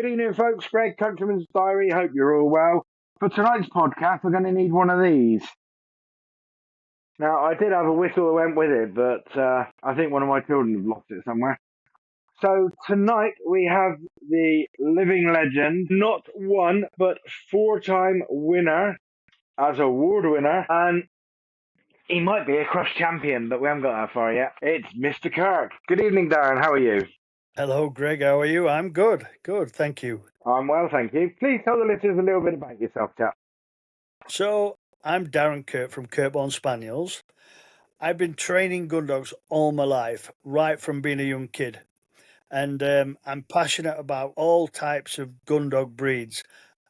Good evening, folks. Greg, Countryman's Diary. Hope you're all well. For tonight's podcast, we're going to need one of these. Now, I did have a whistle that went with it, but I think one of my children have lost it somewhere. So tonight we have the living legend, not one, but four-time winner as award winner, and he might be a cross champion, but we haven't got that far yet. It's Mr. Kirk. Good evening, Darren. How are you? Hello, Greg. How are you? I'm good. Good, thank you. I'm well, thank you. Please tell the listeners a little bit about yourself, chap. So, I'm Darren Kirk from Kirk Spaniels. I've been training gundogs all my life, right from being a young kid. And I'm passionate about all types of gundog breeds.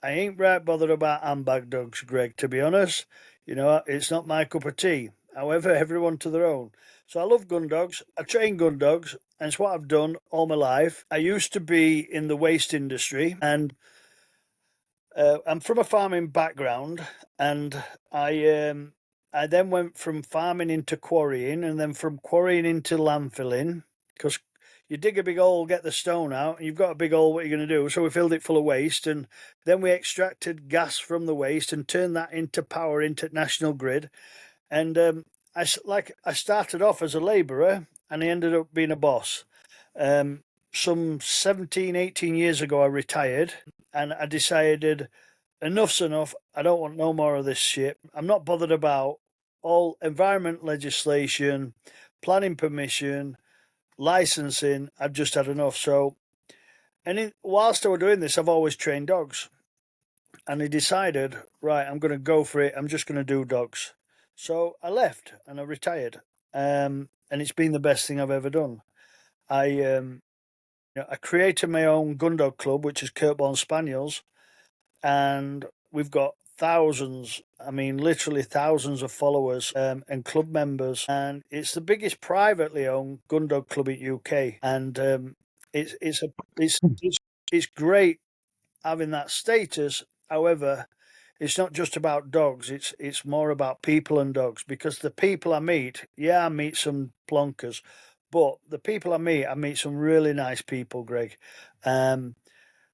I ain't right bothered about handbag dogs, Greg, to be honest. You know, it's not my cup of tea. However, everyone to their own. So I love gun dogs. I train gun dogs, and it's what I've done all my life. I used to be in the waste industry, and I'm from a farming background, and I then went from farming into quarrying, and then from quarrying into landfilling, because you dig a big hole, get the stone out, and you've got a big hole, what are you going to do? So we filled it full of waste, and then we extracted gas from the waste and turned that into power into national grid. And I started off as a labourer, and I ended up being a boss. Some 17, 18 years ago, I retired, and I decided enough's enough. I don't want no more of this shit. I'm not bothered about all environment legislation, planning permission, licensing. I've just had enough. So, whilst I was doing this, I've always trained dogs. And I decided, right, I'm going to go for it. I'm just going to do dogs. So I left and I retired. And it's been the best thing I've ever done. I created my own gundog club, which is Kirk Spaniels, and we've got thousands, I mean literally thousands of followers and club members, and it's the biggest privately owned gundog club in UK, and it's great having that status. However, it's not just about dogs, it's more about people and dogs, because the people I meet, I meet some plonkers, but the people I meet some really nice people, Greg.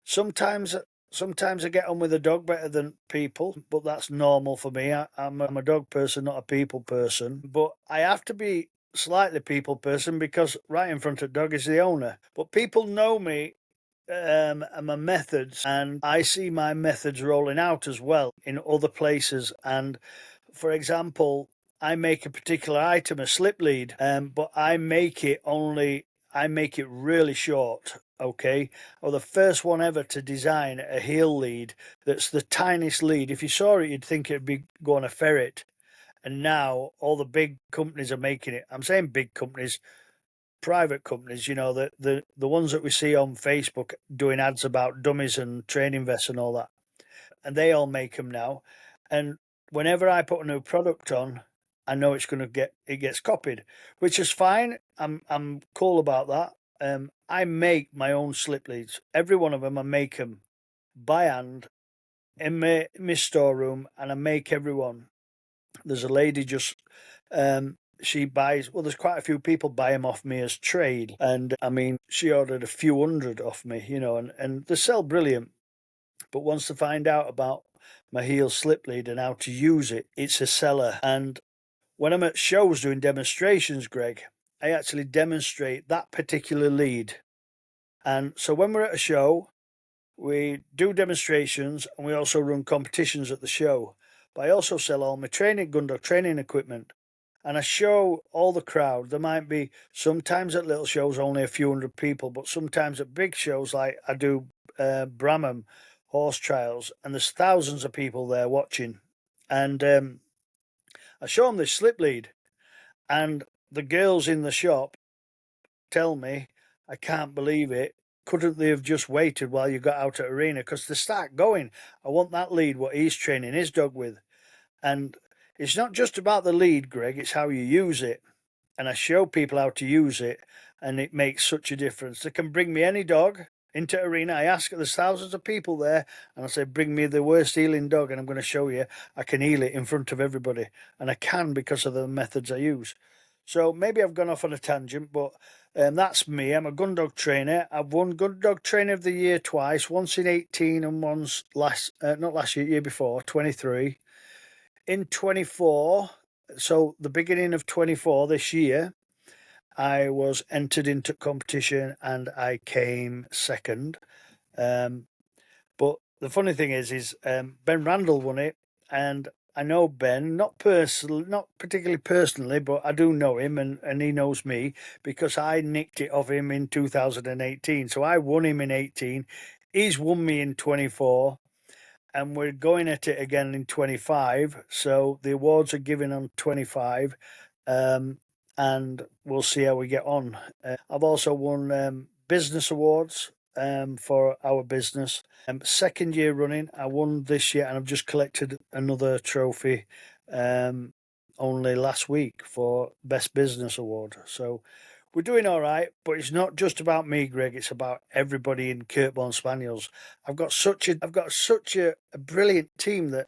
Sometimes I get on with a dog better than people, but that's normal for me. I'm a dog person, not a people person. But I have to be slightly people person because right in front of dog is the owner. But people know me and my methods, and I see my methods rolling out as well in other places. And for example, I make a particular item, a slip lead, but I make it really short. Okay, or the first one ever to design a heel lead that's the tiniest lead. If you saw it, you'd think it'd be going a ferret. And now all the big companies are making it. I'm saying big companies, private companies, you know, the ones that we see on Facebook doing ads about dummies and training vests and all that. And they all make them now. And whenever I put a new product on, I know it gets copied, which is fine. I'm cool about that. I make my own slip leads. Every one of them, I make them by hand in my storeroom, and I make every one. There's a lady just, she buys, well, there's quite a few people buy them off me as trade. And I mean, she ordered a few hundred off me, you know, and they sell brilliant. But once they find out about my heel slip lead and how to use it, it's a seller. And when I'm at shows doing demonstrations, Greg, I actually demonstrate that particular lead. And so when we're at a show, we do demonstrations and we also run competitions at the show. But I also sell all my gundog training equipment. And I show all the crowd. There might be sometimes at little shows only a few hundred people, but sometimes at big shows like I do Bramham horse trials, and there's thousands of people there watching. And I show them this slip lead, and the girls in the shop tell me, I can't believe it. Couldn't they have just waited while you got out at arena? Because they start going, I want that lead, what he's training his dog with. And it's not just about the lead, Greg, it's how you use it. And I show people how to use it, and it makes such a difference. They can bring me any dog into arena. I ask, there's thousands of people there, and I say, bring me the worst healing dog, and I'm going to show you I can heal it in front of everybody. And I can because of the methods I use. So maybe I've gone off on a tangent, but That's me. I'm a gun dog trainer. I've won Gun Dog Trainer of the Year twice, once in 18 and once not last year, year before, 23. In 24, so the beginning of 24 this year, I was entered into competition and I came second. But the funny thing is Ben Randall won it, and I know Ben, not particularly personally, but I do know him, and he knows me because I nicked it off him in 2018. So I won him in 18. He's won me in 24, and we're going at it again in 25. So the awards are given on 25, and we'll see how we get on. I've also won business awards for our business. Second year running, I won this year, and I've just collected another trophy only last week for Best Business Award. So we're doing all right, but it's not just about me, Greg. It's about everybody in Kirkborn Spaniels. I've got such a brilliant team that,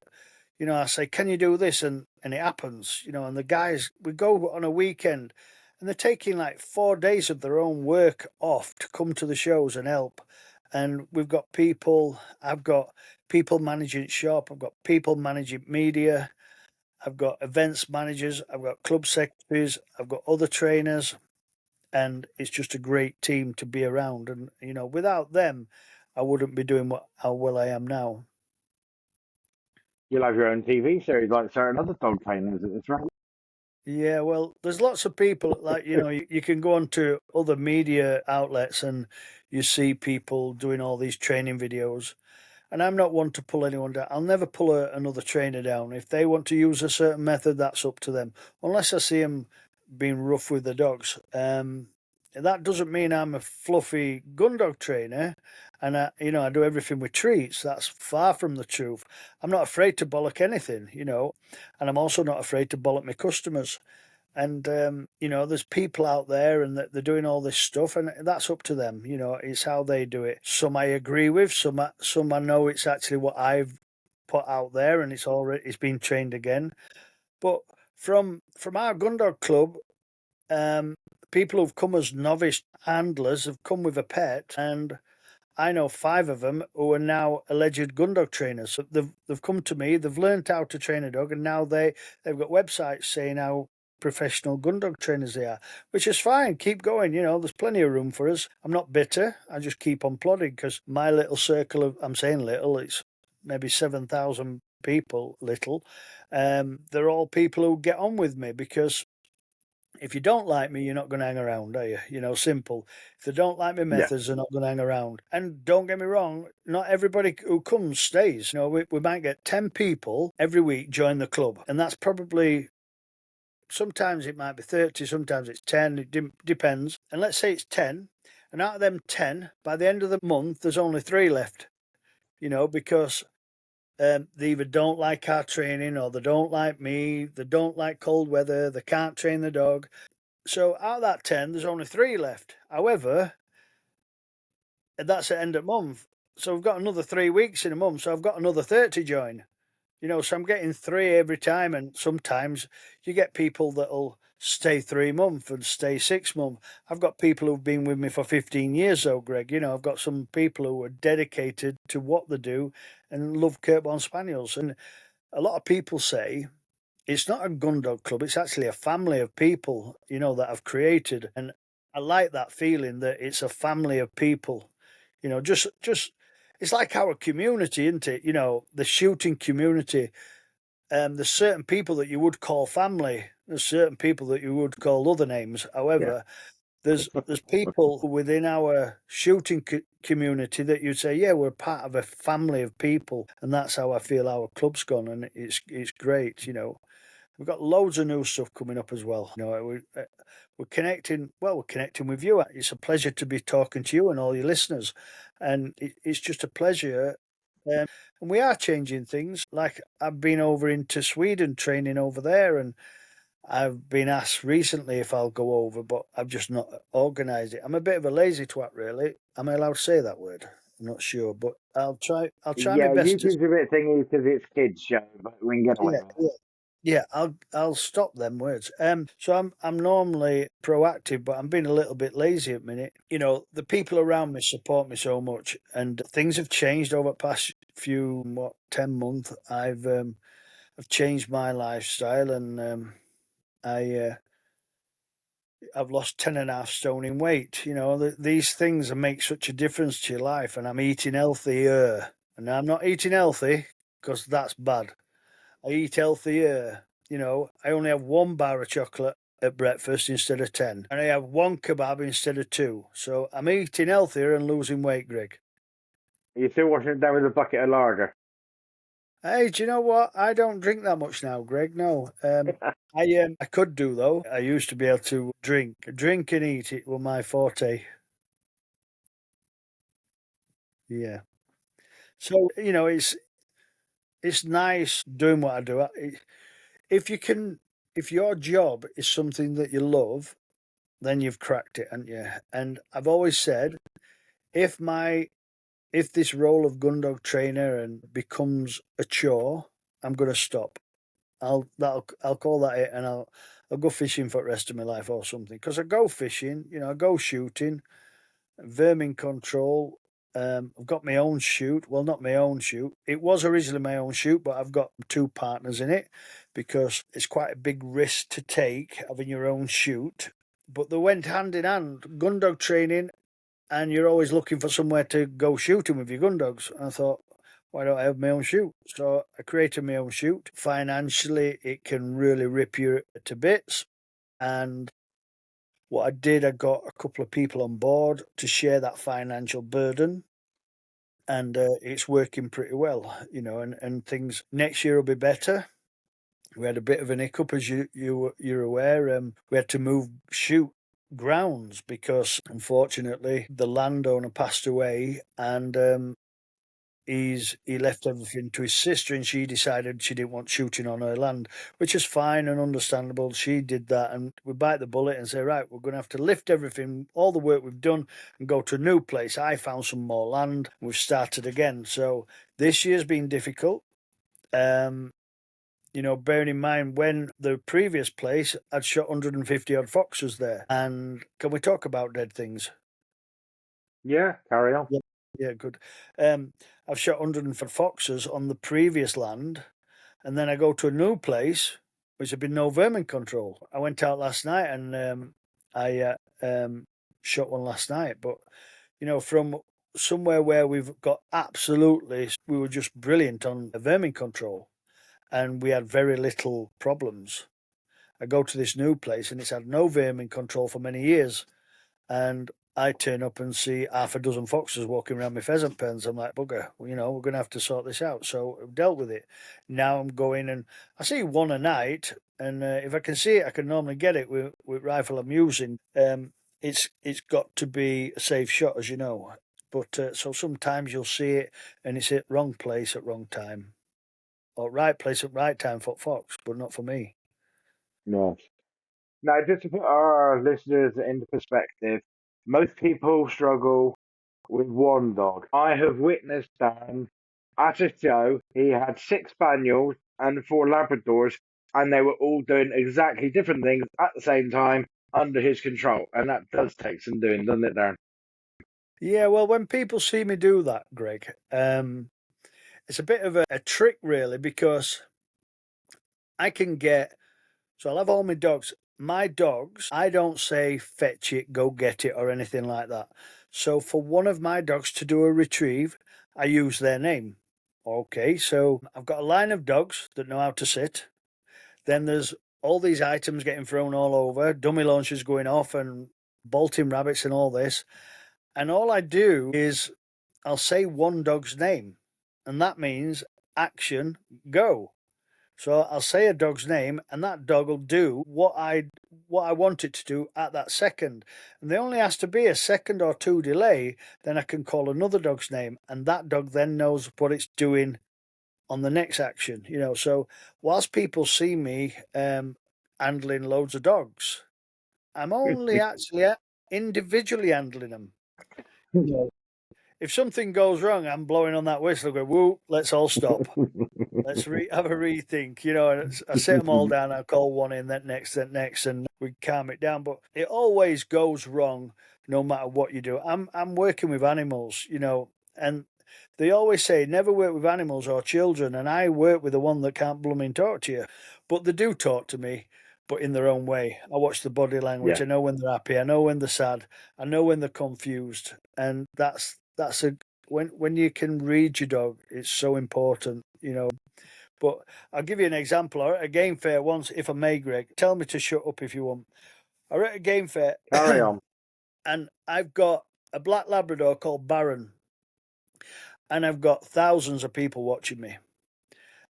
you know, I say, can you do this? And it happens, you know, and the guys, we go on a weekend and they're taking like 4 days of their own work off to come to the shows and help. And we've got people, I've got people managing shop, I've got people managing media, I've got events managers, I've got club secretaries, I've got other trainers, and it's just a great team to be around. And, you know, without them, I wouldn't be doing how well I am now. You'll have your own TV series like certain other dog trainers at this rate. Yeah, well, there's lots of people like, you know, you can go onto other media outlets and you see people doing all these training videos. And I'm not one to pull anyone down. I'll never pull another trainer down. If they want to use a certain method, that's up to them. Unless I see them being rough with the dogs. That doesn't mean I'm a fluffy gun dog trainer and I do everything with treats. That's far from the truth. I'm not afraid to bollock anything, you know, and I'm also not afraid to bollock my customers. And you know, there's people out there and they're doing all this stuff, and that's up to them. You know, it's how they do it. Some I agree with, some I know it's actually what I've put out there, and it's been trained again. But from our gun dog club, people who've come as novice handlers have come with a pet, and I know 5 of them who are now alleged gun dog trainers. So they've come to me, they've learned how to train a dog, and now they've got websites saying how professional gun dog trainers they are, which is fine. Keep going, you know, there's plenty of room for us. I'm not bitter. I just keep on plodding because my little circle of, I'm saying little, it's maybe 7,000 people, little. They're all people who get on with me because if you don't like me, you're not going to hang around, are you? You know, simple. If they don't like my methods, they're not going to hang around. And don't get me wrong, not everybody who comes stays. You know, we might get 10 people every week join the club, and that's probably, sometimes it might be 30, sometimes it's 10, it depends. And let's say it's 10, and out of them 10, by the end of the month, there's only 3 left, you know, because they either don't like our training or they don't like me, they don't like cold weather, they can't train the dog. So out of that 10, there's only 3 left. However, that's at end of month. So we've got another 3 weeks in a month, so I've got another 30 join. You know, so I'm getting 3 every time, and sometimes you get people that'll stay 3 months and stay 6 months. I've got people who've been with me for 15 years, though, Greg. You know, I've got some people who are dedicated to what they do and love Kirkborn Spaniels. And a lot of people say it's not a gun dog club, it's actually a family of people, you know, that I've created. And I like that feeling that it's a family of people, you know, just it's like our community, isn't it? You know, the shooting community. There's certain people that you would call family. There's certain people that you would call other names. However, there's people within our shooting community that you'd say, yeah, we're part of a family of people, and that's how I feel our club's gone, and it's great. You know, we've got loads of new stuff coming up as well. You know, we're connecting. Well, we're connecting with you. It's a pleasure to be talking to you and all your listeners, and it's just a pleasure. And we are changing things. Like I've been over into Sweden training over there, and I've been asked recently if I'll go over, but I've just not organised it. I'm a bit of a lazy twat, really. Am I allowed to say that word? I'm not sure, but I'll try. I'll try my Yeah, best. YouTube's a bit thingy because it's kids show, but we can get away with it. Yeah, I'll stop them words. So I'm normally proactive, but I'm being a little bit lazy at the minute. You know, the people around me support me so much, and things have changed over the past few 10 months. I've changed my lifestyle, and I've lost 10.5 stone in weight. You know, these things make such a difference to your life, and I'm eating healthier. And I'm not eating healthy because that's bad. I eat healthier. You know, I only have one bar of chocolate at breakfast instead of 10, and I have one kebab instead of two. So I'm eating healthier and losing weight, Greg. Are you still washing it down with a bucket of lager? Hey, do you know what? I don't drink that much now, Greg. No, I could do though. I used to be able to drink and eat. It were my forte. Yeah. So you know, it's nice doing what I do. If you can, if your job is something that you love, then you've cracked it, haven't you? And I've always said, if this role of gundog trainer and becomes a chore, I'm going to stop. I'll call that it, and I'll go fishing for the rest of my life or something. Because I go fishing, you know, I go shooting, vermin control. I've got my own shoot. Well, not my own shoot. It was originally my own shoot, but I've got two partners in it because it's quite a big risk to take having your own shoot. But they went hand in hand. Gundog training, and you're always looking for somewhere to go shooting with your gundogs. And I thought, why don't I have my own shoot? So I created my own shoot. Financially, it can really rip you to bits. And what I did, I got a couple of people on board to share that financial burden, and it's working pretty well, you know. And things next year will be better. We had a bit of an hiccup, as you're aware. We had to move shoot grounds because, unfortunately, the landowner passed away, and he left everything to his sister, and she decided she didn't want shooting on her land, which is fine and understandable. She did that, and we bite the bullet and say, right, we're going to have to lift everything, all the work we've done, and go to a new place. I found some more land. We've started again. So this year's been difficult. You know, bearing in mind when the previous place I'd shot 150 odd foxes there. And can we talk about dead things? Yeah, carry on. Yeah, good. I've shot 100 foxes on the previous land, and then I go to a new place, which had been no vermin control. I went out last night and I shot one last night, but you know, from somewhere where we've got we were just brilliant on vermin control, and we had very little problems. I go to this new place, and it's had no vermin control for many years. And I turn up and see half a dozen foxes walking around my pheasant pens. I'm like, bugger, you know, we're going to have to sort this out. So I've dealt with it. Now I'm going, and I see one a night, and if I can see it, I can normally get it with rifle I'm using. It's got to be a safe shot, as you know. But so sometimes you'll see it, and it's at wrong place at wrong time, or right place at right time for fox, but not for me. No. Now, just to put our listeners into perspective, most people struggle with one dog. I have witnessed Dan at a show. He had 6 spaniels and 4 Labradors, and they were all doing exactly different things at the same time under his control. And that does take some doing, doesn't it, Darren? Yeah, well, when people see me do that, Greg, it's a bit of a trick, really, because I can get. So I'll have all my dogs. My dogs, I don't say fetch it, go get it, or anything like that. So for one of my dogs to do a retrieve, I use their name. Okay, so I've got a line of dogs that know how to sit. Then there's all these items getting thrown all over, dummy launchers going off, and bolting rabbits and all this. And all I do is I'll say one dog's name, and that means action, go. So I'll say a dog's name, and that dog will do what I want it to do at that second. And there only has to be a second or two delay, then I can call another dog's name, and that dog then knows what it's doing on the next action. You know, so whilst people see me handling loads of dogs, I'm only actually individually handling them. You know, if something goes wrong, I'm blowing on that whistle, going, "Woo, let's all stop." Let's have a rethink, you know. And I sit them all down. I call one in, that next, and we calm it down. But it always goes wrong, no matter what you do. I'm working with animals, you know, and they always say never work with animals or children. And I work with the one that can't blooming talk to you, but they do talk to me, but in their own way. I watch the body language. Yeah. I know when they're happy. I know when they're sad. I know when they're confused, and that's a when you can read your dog, it's so important, you know. But I'll give you an example. I was at a game fair once, if I may, Greg. Tell me to shut up if you want. I was at a game fair. Carry on. And I've got a black Labrador called Darren. And I've got thousands of people watching me.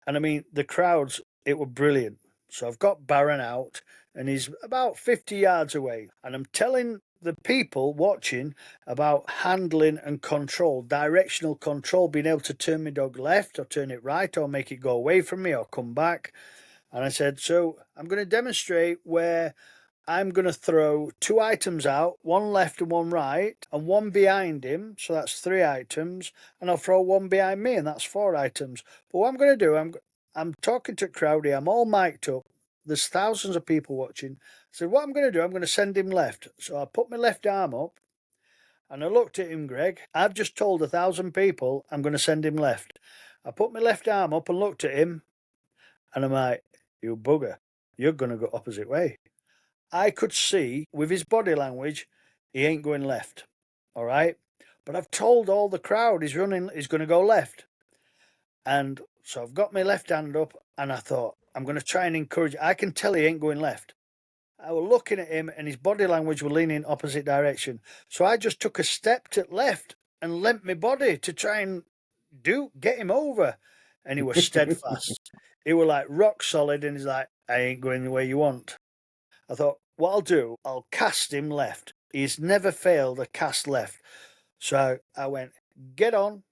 And I mean, the crowds, it were brilliant. So I've got Darren out, and he's about 50 yards away. And I'm telling the people watching about handling and control, directional control, being able to turn my dog left or turn it right or make it go away from me or come back. And I said, so I'm going to demonstrate where I'm going to throw 2 items out, one left and one right, and one behind him. So that's 3 items. And I'll throw one behind me, and that's 4 items. But what I'm going to do, I'm talking to Crowdy. I'm all mic'd up. There's thousands of people watching. I said, what I'm going to do, I'm going to send him left. So I put my left arm up, and I looked at him, Greg. I've just told 1,000 people I'm going to send him left. I put my left arm up and looked at him, and I'm like, you bugger, you're going to go opposite way. I could see with his body language, he ain't going left. All right. But I've told all the crowd he's going to go left. And so I've got my left hand up, and I thought, I'm going to try and encourage. I can tell he ain't going left. I was looking at him, and his body language was leaning opposite direction. So I just took a step to left and lent my body to try and get him over. And he was steadfast. He was like rock solid, and he's like, I ain't going the way you want. I thought, what I'll do, I'll cast him left. He's never failed a cast left. So I went, get on,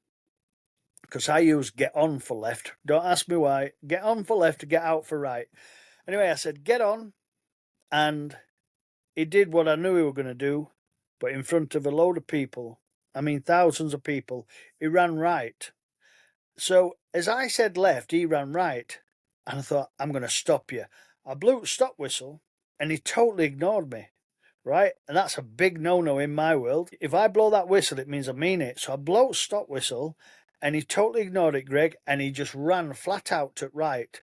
because I use get on for left. Don't ask me why. Get on for left to get out for right. Anyway, I said, get on. And he did what I knew he was going to do, but in front of a load of people, I mean thousands of people, he ran right. So as I said left, he ran right. And I thought, I'm going to stop you. I blew the stop whistle, and he totally ignored me, right? And that's a big no-no in my world. If I blow that whistle, it means I mean it. So I blow the stop whistle, and he totally ignored it, Greg, and he just ran flat out to right.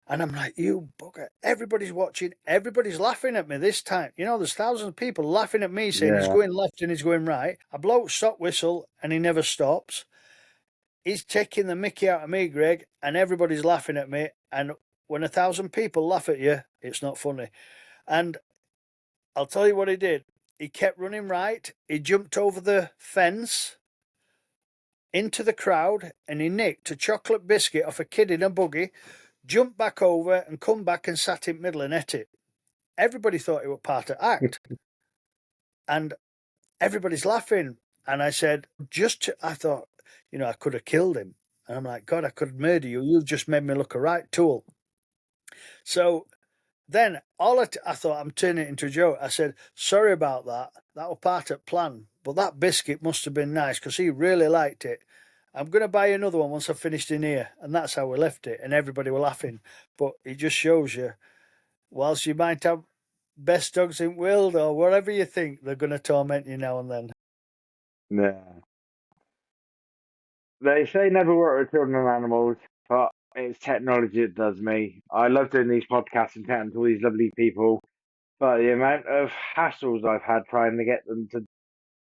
And I'm like, you bugger. Everybody's watching. Everybody's laughing at me this time. You know, there's thousands of people laughing at me saying he's going left and he's going right. I blow the stop whistle, and he never stops. He's taking the mickey out of me, Greg, and everybody's laughing at me. And when 1,000 people laugh at you, it's not funny. And I'll tell you what he did. He kept running right. He jumped over the fence into the crowd, and he nicked a chocolate biscuit off a kid in a buggy, jumped back over and come back and sat in the middle and ate it. Everybody thought it was part of act. And everybody's laughing. And I said, I thought, you know, I could have killed him. And I'm like, God, I could murder you. You've just made me look a right tool. So then I thought, I'm turning it into a joke. I said, sorry about that. That was part of the plan. But that biscuit must have been nice because he really liked it. I'm going to buy another one once I've finished in here. And that's how we left it. And everybody were laughing. But it just shows you, whilst you might have best dogs in the world or whatever you think, they're going to torment you now and then. Yeah. They say never work with children and animals, but it's technology that does me. I love doing these podcasts and chatting to all these lovely people, but the amount of hassles I've had trying to get them to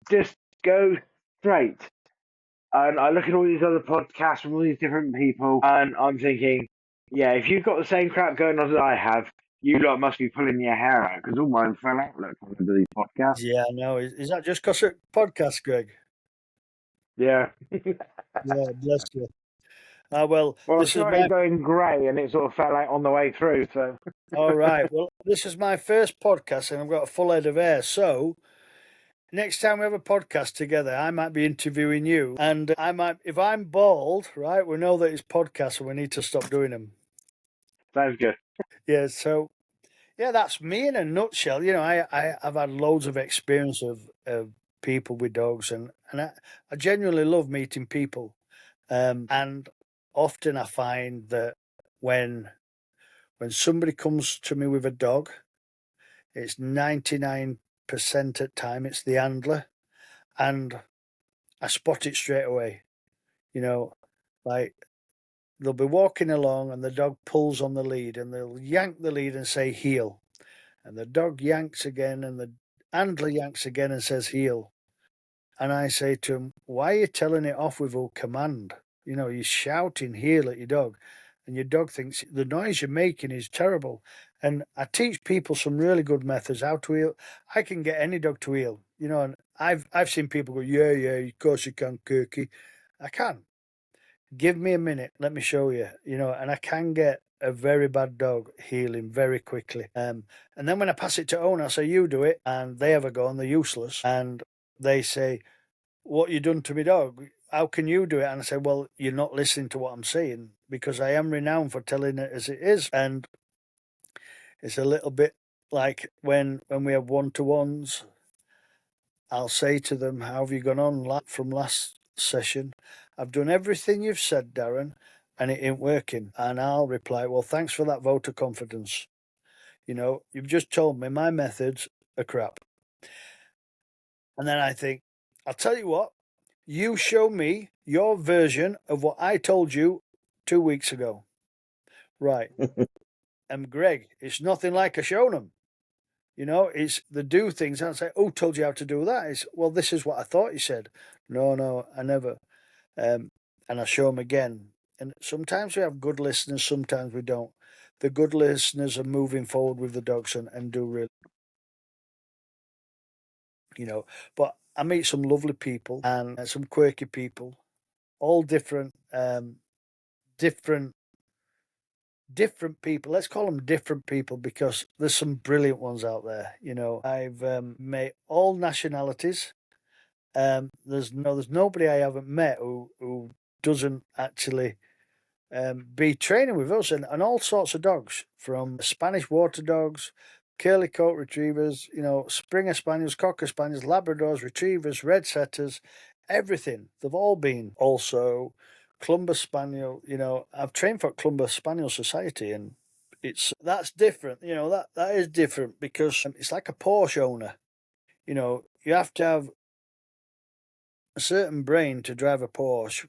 just go straight. And I look at all these other podcasts from all these different people, and I'm thinking, yeah, if you've got the same crap going on as I have, you lot must be pulling your hair out, because all mine fell out trying to do these podcasts. Yeah, no. Is that just because of podcast, Greg? Yeah. Yeah, bless you. Well, Well, I this is started going grey, and it sort of fell out on the way through. So, all right. Well, this is my first podcast, and I've got a full head of hair. So, next time we have a podcast together, I might be interviewing you, and if I'm bald, right? We know that it's podcasts, and we need to stop doing them. sounds good. Yeah. So, yeah, that's me in a nutshell. You know, I've had loads of experience of people with dogs, and I genuinely love meeting people, and often I find that when somebody comes to me with a dog, it's 99% at time it's the handler, and I spot it straight away. Like they'll be walking along and the dog pulls on the lead and they'll yank the lead and say heel. And the dog yanks again and the handler yanks again and says heel. And I say to him, why are you telling it off with a command? You're shouting heel at your dog. And your dog thinks the noise you're making is terrible. And I teach people some really good methods how to heel. I can get any dog to heel, and I've seen people go, yeah, of course you can, Kirky. I can. Give me a minute, let me show you, and I can get a very bad dog healing very quickly. And then when I pass it to owner, I say, you do it, and they have a go and they're useless. And they say, what you done to me dog? How can you do it? And I say, well, you're not listening to what I'm saying, because I am renowned for telling it as it is. And it's a little bit like when we have one-to-ones, I'll say to them, how have you gone on from last session? I've done everything you've said, Darren, and it ain't working. And I'll reply, well, thanks for that vote of confidence. You've just told me my methods are crap. And then I think, I'll tell you what, you show me your version of what I told you 2 weeks ago. Right. And Greg, it's nothing like I shown them. It's the do things. And I say, oh, told you how to do that. It's, well, this is what I thought you said. No, I never. And I show them again. And sometimes we have good listeners, sometimes we don't. The good listeners are moving forward with the dogs and do really, But I meet some lovely people and some quirky people, all different people. Let's call them different people, because there's some brilliant ones out there. I've met all nationalities. There's nobody I haven't met who doesn't actually be training with us, and all sorts of dogs, from Spanish water dogs, curly coat retrievers, Springer Spaniels, Cocker Spaniels, Labradors, Retrievers, Red Setters, everything. They've all been. Also, Clumber Spaniel, I've trained for Clumber Spaniel Society, and that's different. That is different, because it's like a Porsche owner. You have to have a certain brain to drive a Porsche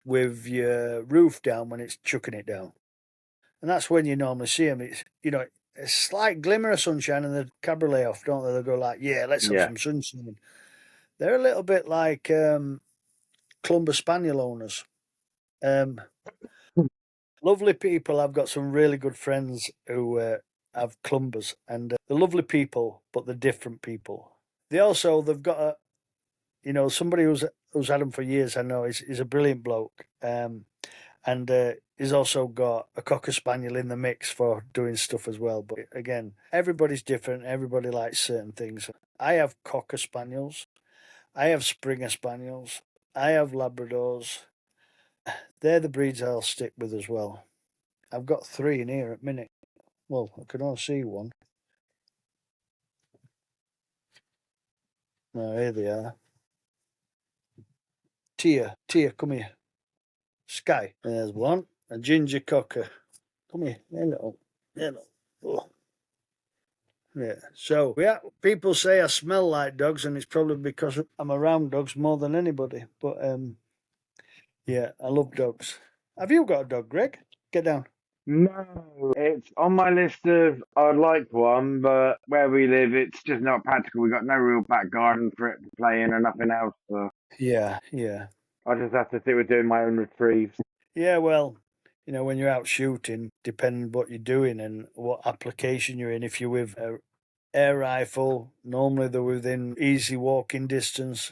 with your roof down when it's chucking it down. And that's when you normally see them. It's, a slight glimmer of sunshine and the cabriolet off, don't they? They go like, yeah, let's have some sunshine. They're a little bit like Clumber Spaniel owners. Lovely people. I've got some really good friends who have Clumbers, and they're lovely people, but they're different people. They've got somebody who's had them for years. I know he's a brilliant bloke. And he's also got a Cocker Spaniel in the mix for doing stuff as well. But again, everybody's different. Everybody likes certain things. I have Cocker Spaniels. I have Springer Spaniels. I have Labradors. They're the breeds I'll stick with as well. I've got 3 in here at minute. Well, I can only see one. No, here they are. Tia, come here. Sky. There's one. A ginger cocker. Come here. There, little. Oh. Yeah. So, people say I smell like dogs, and it's probably because I'm around dogs more than anybody. But, yeah, I love dogs. Have you got a dog, Greg? Get down. No, it's on my list of I'd like one, but where we live, it's just not practical. We've got no real back garden for it to play in or nothing else. So Yeah. I just have to stick with doing my own retrieves. Yeah, well, when you're out shooting, depending what you're doing and what application you're in, if you're with a air rifle, normally they're within easy walking distance.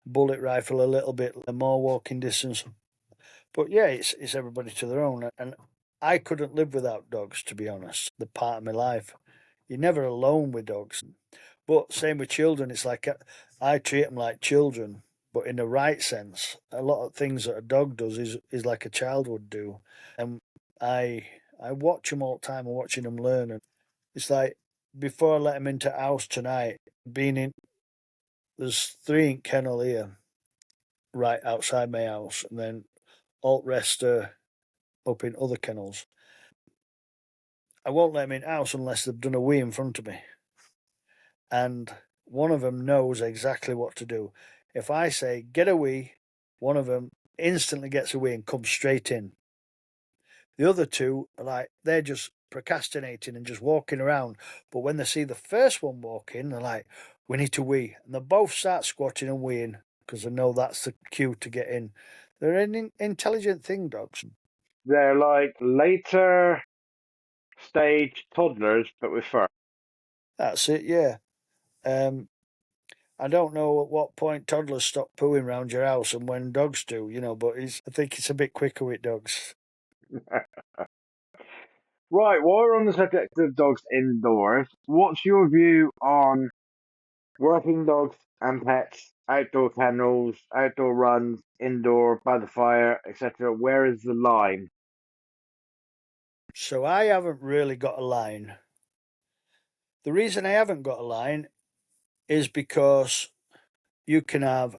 Bullet rifle, a little bit more walking distance. But yeah, it's everybody to their own. And I couldn't live without dogs, to be honest. They're part of my life. You're never alone with dogs. But same with children. It's like I treat them like children, but in the right sense. A lot of things that a dog does is like a child would do. And I watch them all the time. I'm watching them learn. And it's like, before I let them into the house tonight, there's 3 in kennel here, right outside my house, and then all the rest are up in other kennels. I won't let them in house unless they've done a wee in front of me. And one of them knows exactly what to do. If I say, get a wee, one of them instantly gets a wee and comes straight in. The other two are like, they're just procrastinating and just walking around. But when they see the first one walk in, they're like, we need to wee. And they both start squatting and weeing because they know that's the cue to get in. They're an intelligent thing, dogs. They're like later stage toddlers, but with fur. That's it, yeah. I don't know at what point toddlers stop pooing around your house and when dogs do, but I think it's a bit quicker with dogs. Right, while we're on the subject of dogs indoors, what's your view on working dogs and pets, outdoor kennels, outdoor runs, indoor, by the fire, etc.? Where is the line? So I haven't really got a line. The reason I haven't got a line is because you can have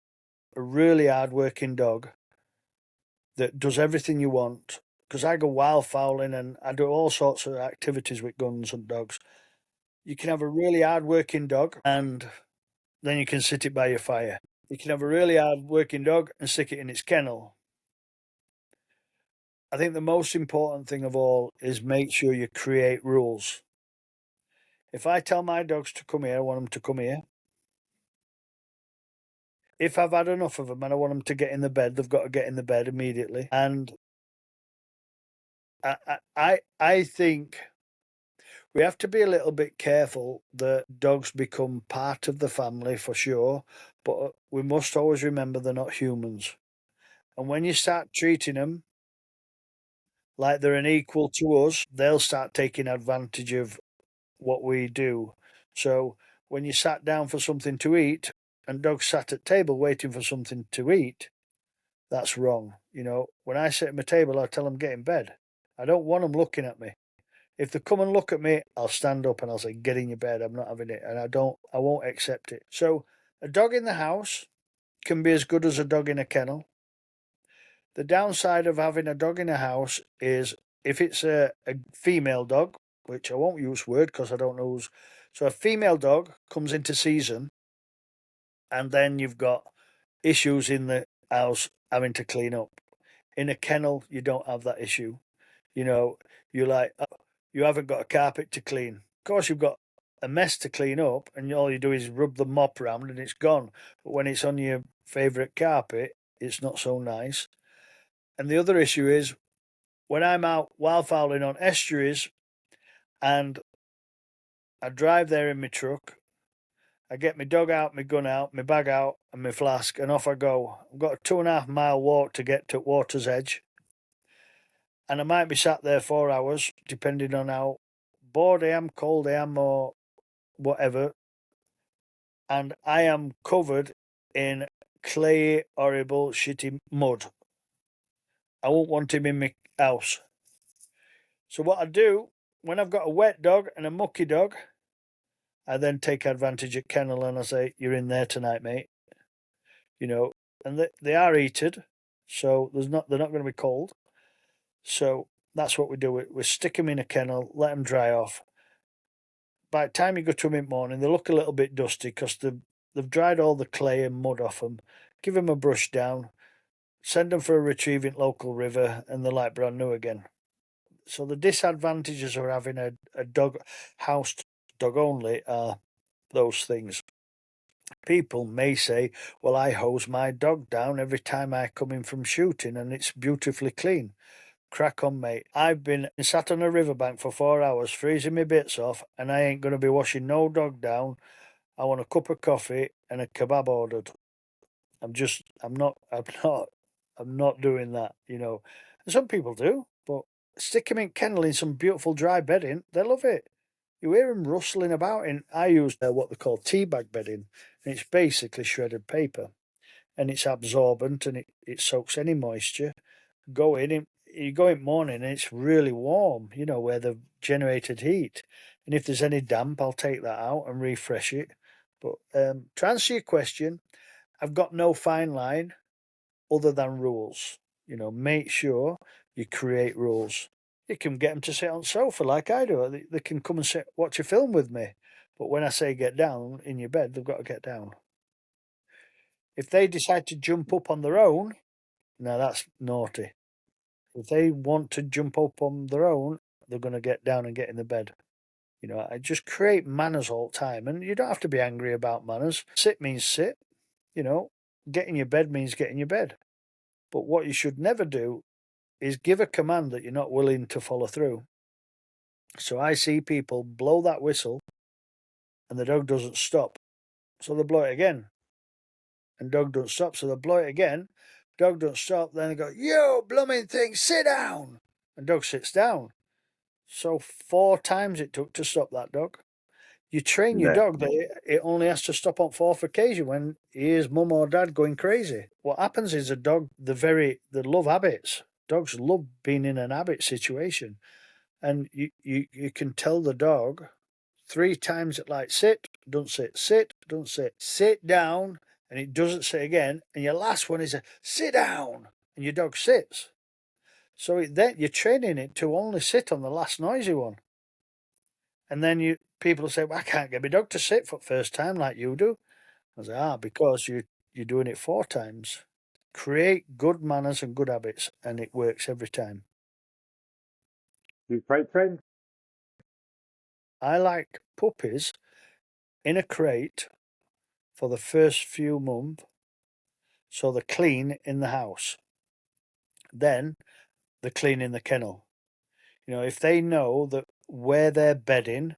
a really hard-working dog that does everything you want. Because I go wildfowling and I do all sorts of activities with guns and dogs. You can have a really hard-working dog and then you can sit it by your fire. You can have a really hard-working dog and stick it in its kennel. I think the most important thing of all is make sure you create rules. If I tell my dogs to come here, I want them to come here. If I've had enough of them and I want them to get in the bed, they've got to get in the bed immediately. And I think we have to be a little bit careful that dogs become part of the family for sure, but we must always remember they're not humans. And when you start treating them like they're an equal to us, they'll start taking advantage of what we do. So when you sat down for something to eat and dogs sat at table waiting for something to eat, that's wrong. When I sit at my table, I tell them get in bed. I don't want them looking at me. If they come and look at me, I'll stand up and I'll say, get in your bed. I'm not having it. And I won't accept it. So a dog in the house can be as good as a dog in a kennel. The downside of having a dog in a house is if it's a female dog, which I won't use word because I don't know who's. So a female dog comes into season and then you've got issues in the house having to clean up. In a kennel, you don't have that issue. You're like, oh, you haven't got a carpet to clean. Of course, you've got a mess to clean up, and all you do is rub the mop around and it's gone. But when it's on your favourite carpet, it's not so nice. And the other issue is when I'm out wildfowling on estuaries and I drive there in my truck, I get my dog out, my gun out, my bag out, and my flask, and off I go. I've got a 2.5 mile walk to get to water's edge. And I might be sat there 4 hours, depending on how bored I am, cold I am, or whatever. And I am covered in clayey, horrible, shitty mud. I won't want him in my house. So what I do, when I've got a wet dog and a mucky dog, I then take advantage of kennel and I say, you're in there tonight, mate. And they are heated, so they're not going to be cold. So that's what we do. We stick them in a kennel, let them dry off. By the time you go to them in the morning, they look a little bit dusty because they've dried all the clay and mud off them. Give them a brush down, send them for a retrieve in local river, and they're like brand new again. So the disadvantages of having a dog house dog only are those things. People may say, well, I hose my dog down every time I come in from shooting and it's beautifully clean. Crack on, mate. I've been sat on a riverbank for 4 hours, freezing my bits off, and I ain't going to be washing no dog down. I want a cup of coffee and a kebab ordered. I'm not doing that, And some people do, but stick them in kennel in some beautiful dry bedding, they love it. You hear them rustling about I use what they call tea bag bedding, and it's basically shredded paper, and it's absorbent and it soaks any moisture. You go in morning and it's really warm, where they've generated heat. And if there's any damp, I'll take that out and refresh it. But to answer your question, I've got no fine line other than rules. Make sure You create rules. You can get them to sit on the sofa like I do. They can come and sit, watch a film with me. But when I say get down in your bed, they've got to get down. If they decide to jump up on their own, now that's naughty. If they want to jump up on their own, they're going to get down and get in the bed. I just create manners all the time. And you don't have to be angry about manners. Sit means sit. Get in your bed means get in your bed. But what you should never do is give a command that you're not willing to follow through. So I see people blow that whistle and the dog doesn't stop. So they blow it again. And dog don't stop. So they blow it again. Dog don't stop. Then they go, "You blooming thing, sit down." And dog sits down. So 4 times it took to stop that dog. You train your dog that it only has to stop on 4th occasion when he hears mum or dad going crazy. What happens is a dog, they love habits. Dogs love being in an habit situation. And you can tell the dog 3 times like sit, don't sit, don't sit down, and it doesn't sit again. And your last one is a sit down, and your dog sits. So then you're training it to only sit on the last noisy one. And then people say, "Well, I can't get my dog to sit for the first time like you do." I say, because you're doing it 4 times. Create good manners and good habits, and it works every time. You crate train? I like puppies in a crate for the first few months, so they're clean in the house. Then they're clean in the kennel. If they know that where they're bedding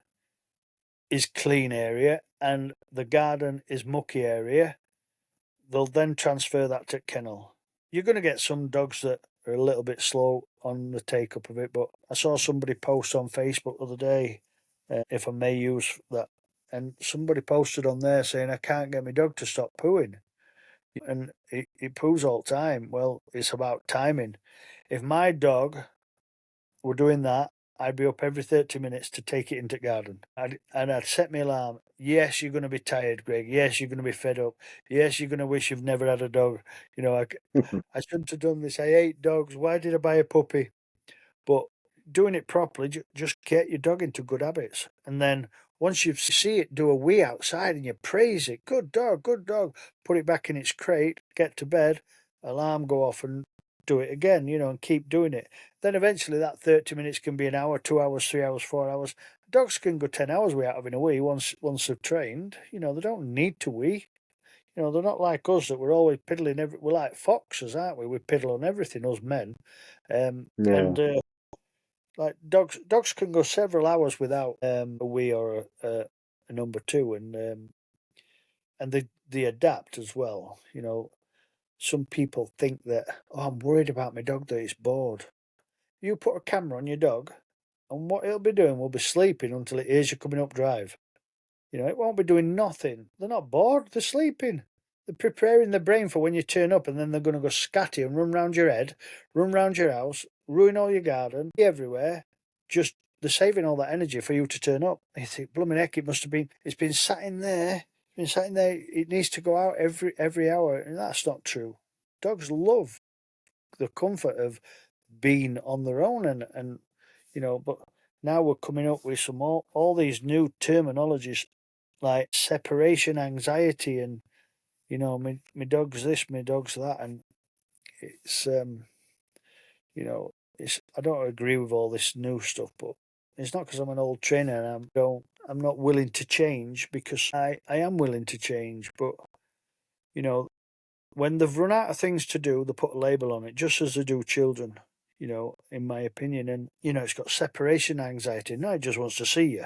is clean area and the garden is mucky area, they'll then transfer that to kennel. You're going to get some dogs that are a little bit slow on the take up of it, but I saw somebody post on Facebook the other day, if I may use that, and somebody posted on there saying, "I can't get my dog to stop pooing." And it poos all the time. Well, it's about timing. If my dog were doing that, I'd be up every 30 minutes to take it into garden. I'd set my alarm. Yes, you're going to be tired, Greg. Yes, you're going to be fed up. Yes, you're going to wish you've never had a dog. I shouldn't have done this. I hate dogs. Why did I buy a puppy? But doing it properly, just get your dog into good habits. And then once you see it do a wee outside and you praise it, good dog, put it back in its crate, get to bed, alarm go off and do it again, and keep doing it. Then eventually that 30 minutes can be an hour, 2 hours, 3 hours, 4 hours. Dogs can go 10 hours without having a wee once they've trained. They don't need to wee. They're not like us that we're always piddling. We're like foxes, aren't we? We piddle on everything, us men. And like dogs can go several hours without a wee or a number 2, and they adapt as well. Some people think that, I'm worried about my dog that it's bored. You put a camera on your dog, and what it'll be doing will be sleeping until it hears you coming up drive. It won't be doing nothing. They're not bored, they're sleeping. They're preparing the brain for when you turn up, and then they're going to go scatty and run round your head, run round your house, ruin all your garden, be everywhere. Just they're saving all that energy for you to turn up. You think, blooming heck, it's been sat in there. It needs to go out every hour, and that's not true. Dogs love the comfort of being on their own, and but now we're coming up with all these new terminologies like separation anxiety, and my dog's this, my dog's that, and it's it's I don't agree with all this new stuff, but it's not because I'm an old trainer and I'm not willing to change, because I am willing to change, but when they've run out of things to do, they put a label on it, just as they do children, in my opinion. And it's got separation anxiety. No, it just wants to see you.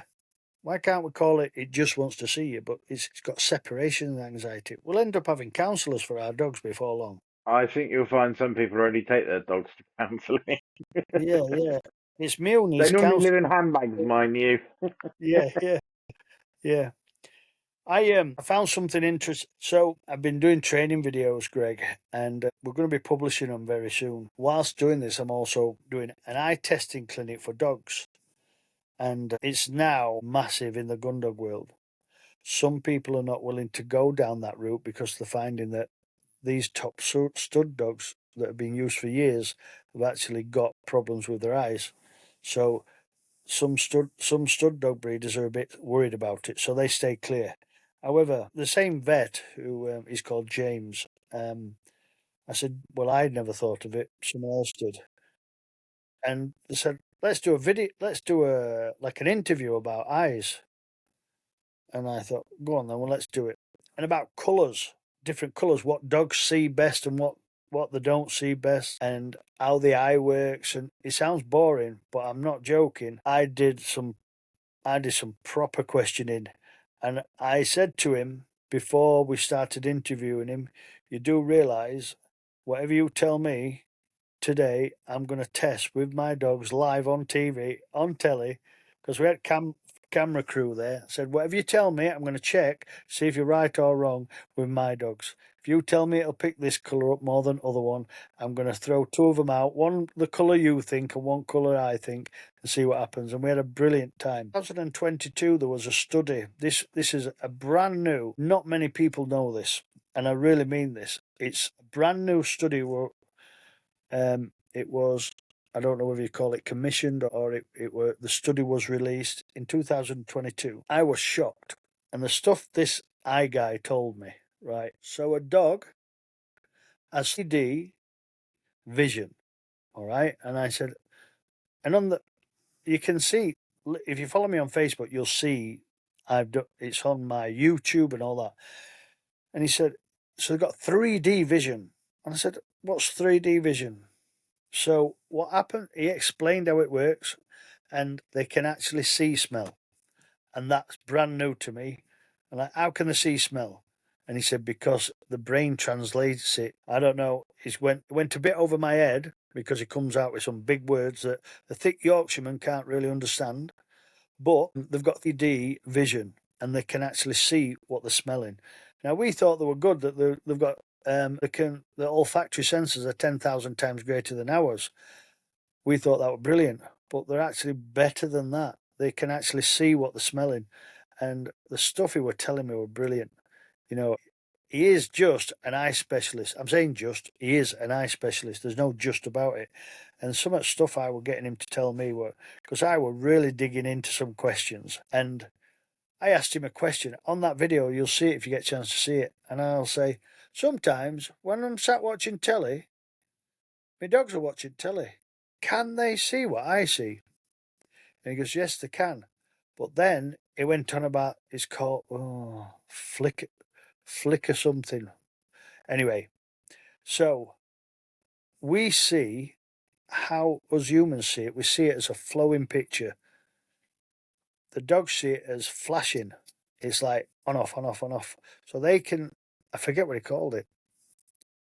Why can't we call it just wants to see you? But it's got separation anxiety. We'll end up having counsellors for our dogs before long. I think you'll find some people already take their dogs to counselling. Yeah. It's Milne's. They normally live in handbags, mind you. Yeah. I found something interesting. So I've been doing training videos, Greg, and we're going to be publishing them very soon. Whilst doing this, I'm also doing an eye testing clinic for dogs, and it's now massive in the gundog world. Some people are not willing to go down that route because they're finding that these top stud dogs that have been used for years have actually got problems with their eyes. So some stud dog breeders are a bit worried about it, so they stay clear. However, the same vet, who is called James, I said, well, I'd never thought of it. Someone else did. And they said, let's do an interview about eyes. And I thought, go on then, well, let's do it. And about colours, different colours, what dogs see best and what they don't see best, and how the eye works. And it sounds boring, but I'm not joking. I did some proper questioning, and I said to him before we started interviewing him, you do realise, whatever you tell me today, I'm going to test with my dogs live on TV, on telly, because we had camera crew there. I said, whatever you tell me, I'm going to check, see if you're right or wrong with my dogs. If you tell me it'll pick this colour up more than other one, I'm going to throw two of them out, one the colour you think and one colour I think, and see what happens. And we had a brilliant time. 2022, there was a study. This is a brand new, not many people know this, and I really mean this. It's a brand new study where it was, I don't know whether you call it commissioned or the study was released in 2022. I was shocked. And the stuff this eye guy told me, right? So a dog has 3D vision, all right? And I said, and you can see, if you follow me on Facebook, you'll see it's on my YouTube and all that. And he said, so they've got 3D vision. And I said, what's 3D vision? So what happened? He explained how it works, and they can actually see smell, and that's brand new to me. And like, how can they see smell? And he said because the brain translates it. I don't know. It went a bit over my head because he comes out with some big words that the thick Yorkshireman can't really understand. But they've got 3D vision, and they can actually see what they're smelling. Now we thought they were good, that they've got the olfactory sensors are 10,000 times greater than ours. We thought that was brilliant, but they're actually better than that. They can actually see what they're smelling, and the stuff he were telling me were brilliant. You know, he is just an eye specialist. I'm saying just, he is an eye specialist. There's no just about it. And some of the stuff I were getting him to tell me were, because I were really digging into some questions, and I asked him a question. On that video, you'll see it if you get a chance to see it. And I'll say, sometimes when I'm sat watching telly, my dogs are watching telly. Can they see what I see? And he goes, yes, they can. But then he went on about, it's called flicker something. Anyway, so we see how us humans see it. We see it as a flowing picture. The dogs see it as flashing. It's like on, off, on, off, on, off. So they can, I forget what he called it.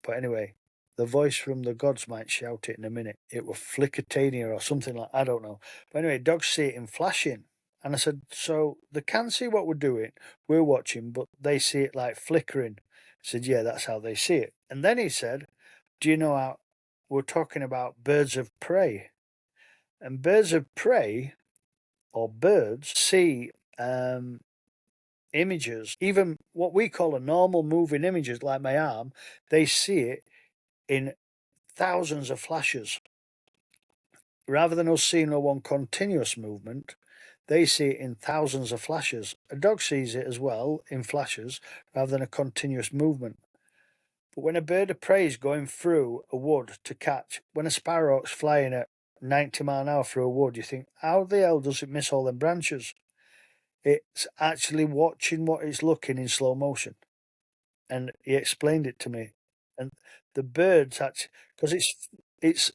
But anyway, the voice from the gods might shout it in a minute. It was flickertania or something like, I don't know. But anyway, dogs see it in flashing. And I said, so they can see what we're doing, we're watching, but they see it like flickering. I said, yeah, that's how they see it. And then he said, do you know how we're talking about birds of prey? And birds of prey, or birds, see images, even what we call a normal moving images, like my arm, they see it in thousands of flashes. Rather than us seeing a one continuous movement, they see it in thousands of flashes. A dog sees it as well in flashes rather than a continuous movement. But when a bird of prey is going through a wood to catch, when a sparrow's flying at 90 mile an hour through a wood, you think, how the hell does it miss all them branches? It's actually watching what it's looking in slow motion. And he explained it to me. And the birds actually, because it's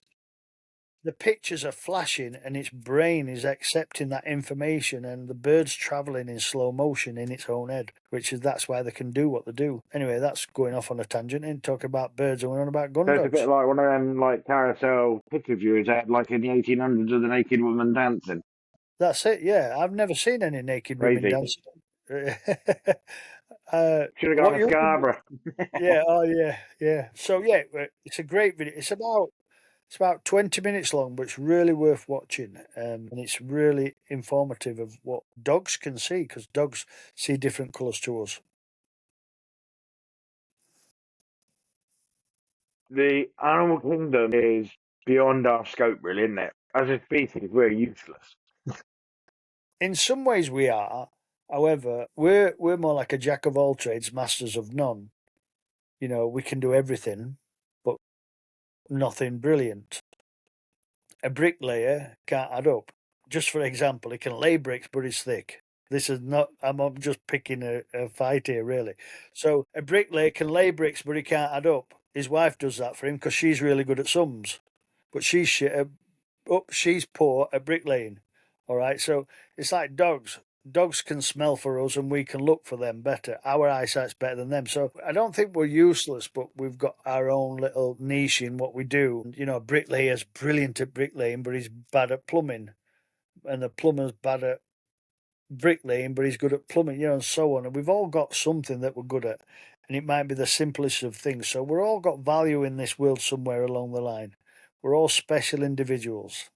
the pictures are flashing and its brain is accepting that information, and the bird's travelling in slow motion in its own head, that's why they can do what they do. Anyway, that's going off on a tangent and talking about birds, and we're on about gun So it's a dogs. bit like one of them like carousel picture viewers out like in the 1800s of the naked woman dancing. That's it, yeah. I've never seen any naked women Crazy. dancing. Should have gone to Scarborough. Yeah, oh yeah. So yeah, it's a great video. It's about 20 minutes long, but it's really worth watching. And it's really informative of what dogs can see, because dogs see different colours to us. The animal kingdom is beyond our scope, really, isn't it? As a species, we're useless. In some ways, we are. However, we're more like a jack of all trades, masters of none. You know, we can do everything, but nothing brilliant. A bricklayer can't add up. Just for example, he can lay bricks, but he's thick. This is not, I'm just picking a fight here, really. So a bricklayer can lay bricks, but he can't add up. His wife does that for him because she's really good at sums, but she's shit she's poor at bricklaying. All right, so it's like dogs. Dogs can smell for us and we can look for them better. Our eyesight's better than them. So I don't think we're useless, but we've got our own little niche in what we do. You know, a bricklayer's brilliant at bricklaying, but he's bad at plumbing. And the plumber's bad at bricklaying, but he's good at plumbing, you know, and so on. And we've all got something that we're good at. And it might be the simplest of things. So we're all got value in this world somewhere along the line. We're all special individuals.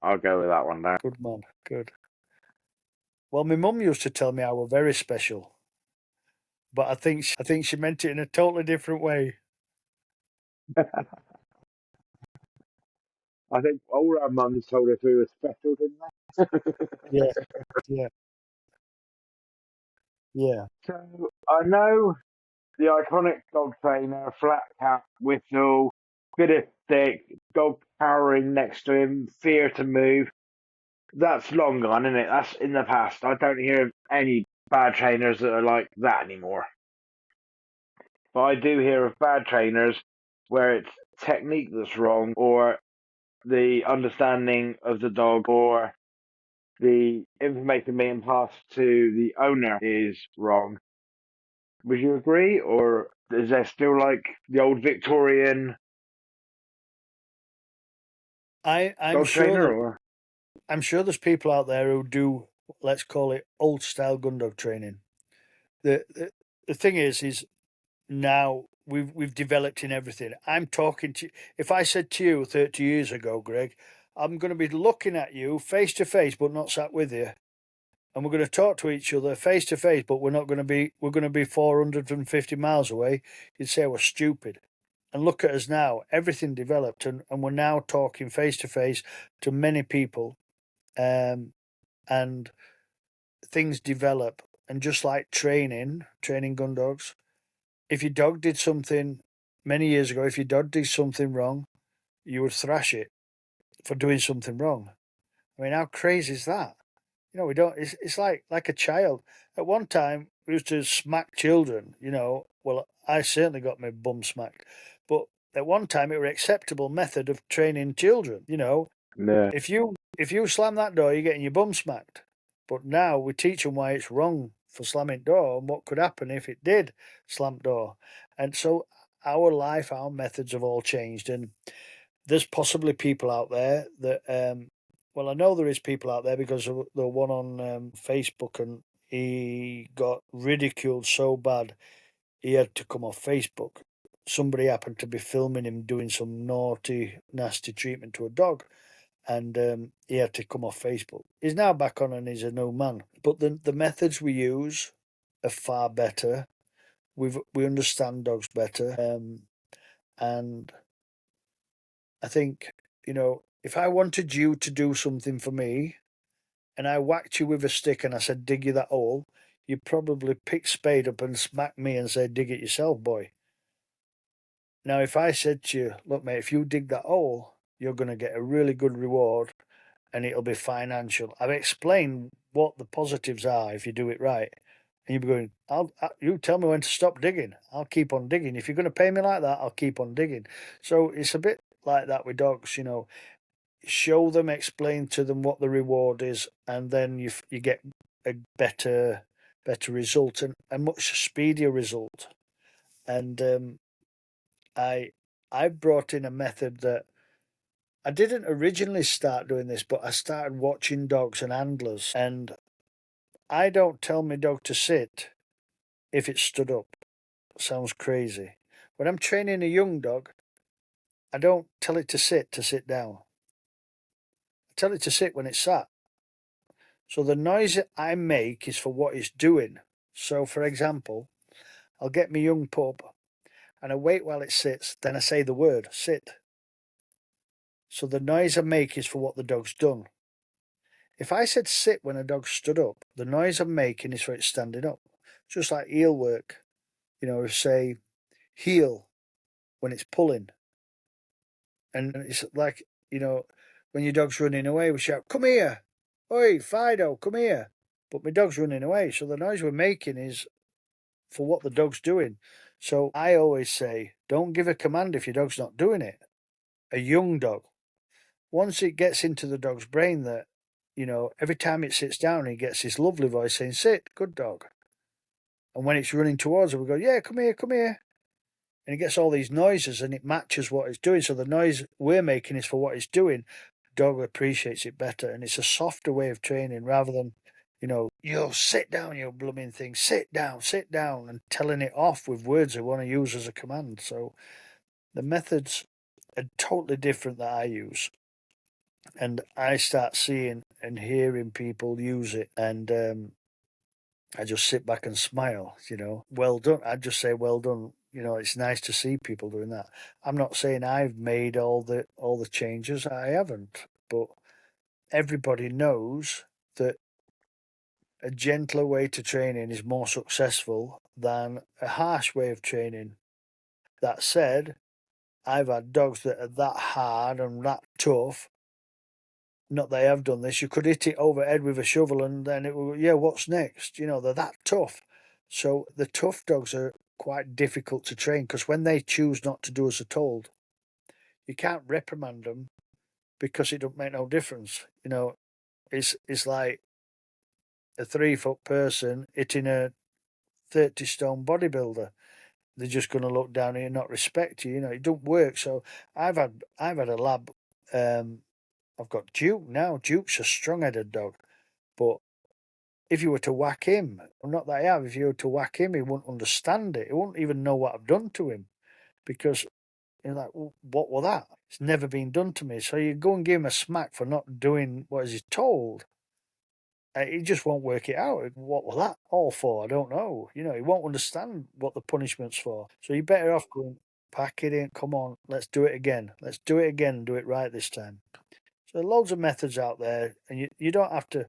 I'll go with that one there. Good man, good. Well, my mum used to tell me I were very special, but I think she meant it in a totally different way. I think all our mums told us we were special, didn't they? Yeah, yeah, yeah. So I know the iconic dog trainer, flat cap, whistle, bit of stick, dog cowering next to him, fear to move. That's long gone, isn't it? That's in the past. I don't hear of any bad trainers that are like that anymore. But I do hear of bad trainers where it's technique that's wrong, or the understanding of the dog, or the information being passed to the owner is wrong. Would you agree, or is there still like the old Victorian I'm dog sure trainer? that Or I'm sure there's people out there who do, let's call it, old style gun dog training. The thing is now we've developed in everything. I'm talking to, if I said to you 30 years ago, Greg, I'm going to be looking at you face to face, but not sat with you, and we're going to talk to each other face to face, but we're going to be 450 miles away. You'd say we're stupid. And look at us now, everything developed, and we're now talking face to face to many people, and things develop. And just like training gun dogs, if your dog did something many years ago, if your dog did something wrong, you would thrash it for doing something wrong. I mean, how crazy is that? You know, we don't. It's like a child. At one time, we used to smack children. You know, well, I certainly got my bum smacked, but at one time, it was an acceptable method of training children. You know, no? if you slam that door, you're getting your bum smacked. But now we teach them why it's wrong for slamming door and what could happen if it did slam door. And so our life, our methods have all changed. And there's possibly people out there that, well, I know there is people out there because the one on Facebook, and he got ridiculed so bad he had to come off Facebook. Somebody happened to be filming him doing some naughty, nasty treatment to a dog, and he had to come off Facebook. He's now back on and he's a new man. But the methods we use are far better. We understand dogs better, and I think, you know, if I wanted you to do something for me, and I whacked you with a stick and I said dig you that hole, you'd probably pick spade up and smack me and say dig it yourself, boy. Now, if I said to you, look, mate, if you dig that hole, you're going to get a really good reward and it'll be financial. I've explained what the positives are if you do it right. And you'll be going, you tell me when to stop digging. I'll keep on digging. If you're going to pay me like that, I'll keep on digging. So it's a bit like that with dogs, you know. Show them, explain to them what the reward is, and then you get a better result, and a much speedier result. And I brought in a method that I didn't originally start doing this, but I started watching dogs and handlers, and I don't tell my dog to sit if it's stood up. Sounds crazy. When I'm training a young dog, I don't tell it to sit down. I tell it to sit when it's sat. So the noise that I make is for what it's doing. So, for example, I'll get my young pup and I wait while it sits. Then I say the word, sit. So the noise I make is for what the dog's done. If I said sit when a dog stood up, the noise I'm making is for it standing up. Just like heel work. Say heel when it's pulling. And it's like, when your dog's running away, we shout, come here. Oi, Fido, come here. But my dog's running away. So the noise we're making is for what the dog's doing. So I always say, don't give a command if your dog's not doing it. A young dog. Once it gets into the dog's brain that, every time it sits down, he gets this lovely voice saying, sit, good dog. And when it's running towards it, we go, yeah, come here, come here. And it gets all these noises and it matches what it's doing. So the noise we're making is for what it's doing. Dog appreciates it better. And it's a softer way of training rather than, you sit down, you blooming thing, sit down, and telling it off with words they want to use as a command. So the methods are totally different that I use. And I start seeing and hearing people use it. And I just sit back and smile, well done. I just say, well done. It's nice to see people doing that. I'm not saying I've made all the changes. I haven't. But everybody knows that a gentler way to training is more successful than a harsh way of training. That said, I've had dogs that are that hard and that tough. Not that I have done this. You could hit it over head with a shovel and then it will, yeah, what's next? They're that tough. So the tough dogs are quite difficult to train because when they choose not to do as they're told, you can't reprimand them because it don't make no difference. It's like a 3-foot person hitting a 30-stone bodybuilder. They're just going to look down at you and not respect you. It don't work. So I've had a lab. I've got Duke now. Duke's a strong-headed dog, but if you were to whack him, not that I have, if you were to whack him, he wouldn't understand it. He wouldn't even know what I've done to him because you're like, well, what was that? It's never been done to me. So you go and give him a smack for not doing what he's told. He just won't work it out. What was that all for? I don't know. He won't understand what the punishment's for. So you're better off going, pack it in, come on, let's do it again. Let's do it again and do it right this time. So there are loads of methods out there, and you don't have to.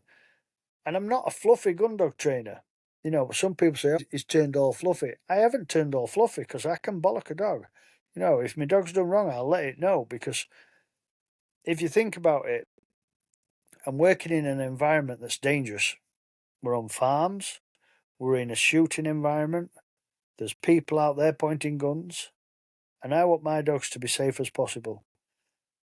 And I'm not a fluffy gun dog trainer. Some people say he's turned all fluffy. I haven't turned all fluffy because I can bollock a dog. If my dog's done wrong, I'll let it know because if you think about it, I'm working in an environment that's dangerous. We're on farms. We're in a shooting environment. There's people out there pointing guns. And I want my dogs to be safe as possible.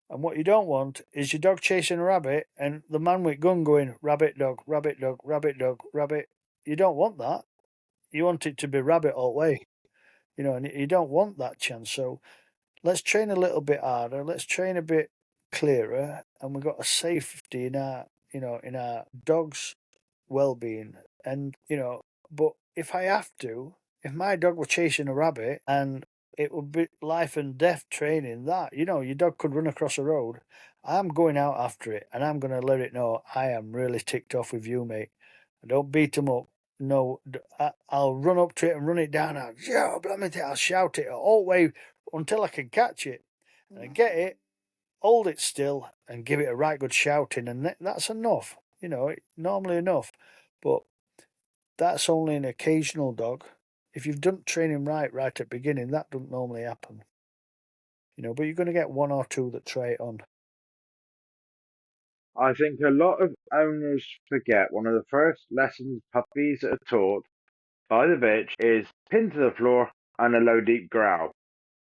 And what you don't want is your dog chasing a rabbit and the man with gun going, rabbit dog, rabbit dog, rabbit dog, rabbit. You don't want that. You want it to be rabbit all the way. And you don't want that chance. So let's train a little bit harder. Let's train a bit clearer. And we've got a safety in our dog's well-being. And, but if my dog were chasing a rabbit and it would be life and death training that, your dog could run across a road. I'm going out after it and I'm going to let it know I am really ticked off with you, mate. I don't beat him up. No, I'll run up to it and run it down. I'll shout it all the way until I can catch it. And I get it, hold it still and give it a right good shouting. And that's enough, normally enough. But that's only an occasional dog. If you've done training right at the beginning, that doesn't normally happen. But you're going to get one or two that try it on. I think a lot of owners forget one of the first lessons puppies are taught by the bitch is pin to the floor and a low deep growl.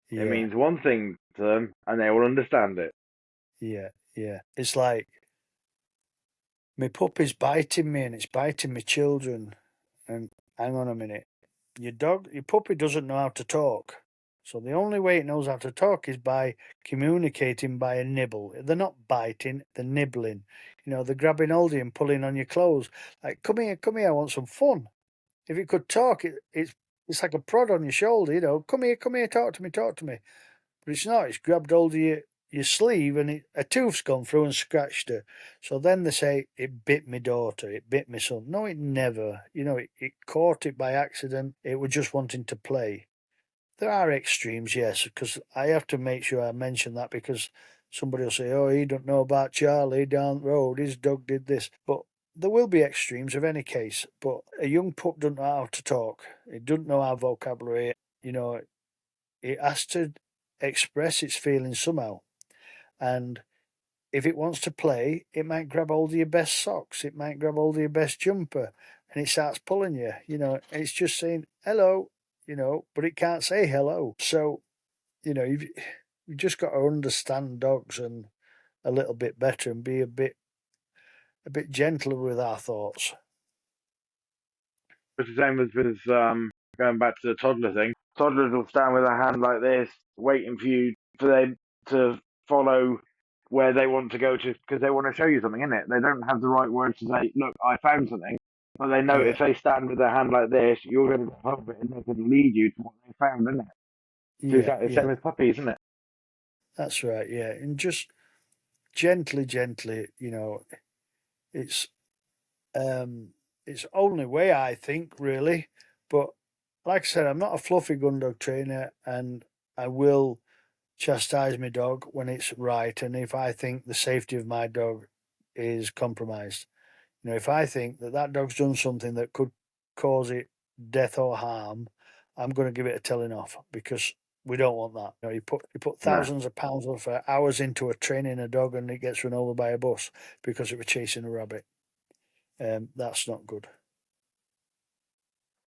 Yeah. It means one thing to them and they will understand it. Yeah. It's like my puppy's biting me and it's biting my children. And hang on a minute. Your puppy doesn't know how to talk. So the only way it knows how to talk is by communicating by a nibble. They're not biting, they're nibbling. They're grabbing hold of you and pulling on your clothes. Like, come here, I want some fun. If it could talk, it's like a prod on your shoulder, come here, talk to me. But it's not, it's grabbed hold of your sleeve and a tooth's gone through and scratched her. So then they say, it bit my daughter, it bit my son. No, it never. It caught it by accident. It was just wanting to play. There are extremes, yes, because I have to make sure I mention that, because somebody will say, oh, he don't know about Charlie down the road, his dog did this. But there will be extremes of any case. But a young pup doesn't know how to talk. It doesn't know our vocabulary. It has to express its feelings somehow. And if it wants to play, it might grab hold of your best socks. It might grab hold of your best jumper, and it starts pulling you. It's just saying hello, but it can't say hello. So, you've just got to understand dogs and a little bit better, and be a bit gentler with our thoughts. It's the same as going back to the toddler thing. Toddlers will stand with their hand like this, waiting for them to follow where they want to go to, because they want to show you something, innit? They don't have the right words to say, look, I found something. But they know if they stand with their hand like this, you're going to help it, and they're going to lead you to what they found, isn't it? So exactly the same with puppies, isn't it? That's right, yeah. And just gently, it's only way, I think, really. But like I said, I'm not a fluffy gun dog trainer, and I will chastise my dog when it's right, and if I think the safety of my dog is compromised. If I think that dog's done something that could cause it death or harm, I'm going to give it a telling off, because we don't want that. You put thousands of pounds of hours into a training a dog, and it gets run over by a bus because it was chasing a rabbit. That's not good.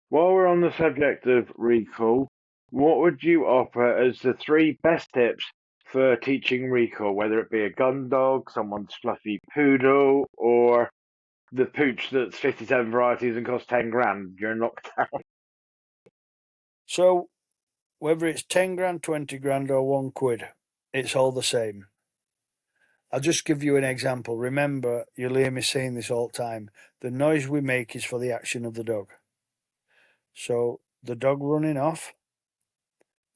While we're on the subject of recall, what would you offer as the 3 best tips for teaching recall, whether it be a gun dog, someone's fluffy poodle, or the pooch that's 57 varieties and costs 10 grand during lockdown? So, whether it's 10 grand, 20 grand, or £1, it's all the same. I'll just give you an example. Remember, you'll hear me saying this all the time. The noise we make is for the action of the dog. So, the dog running off,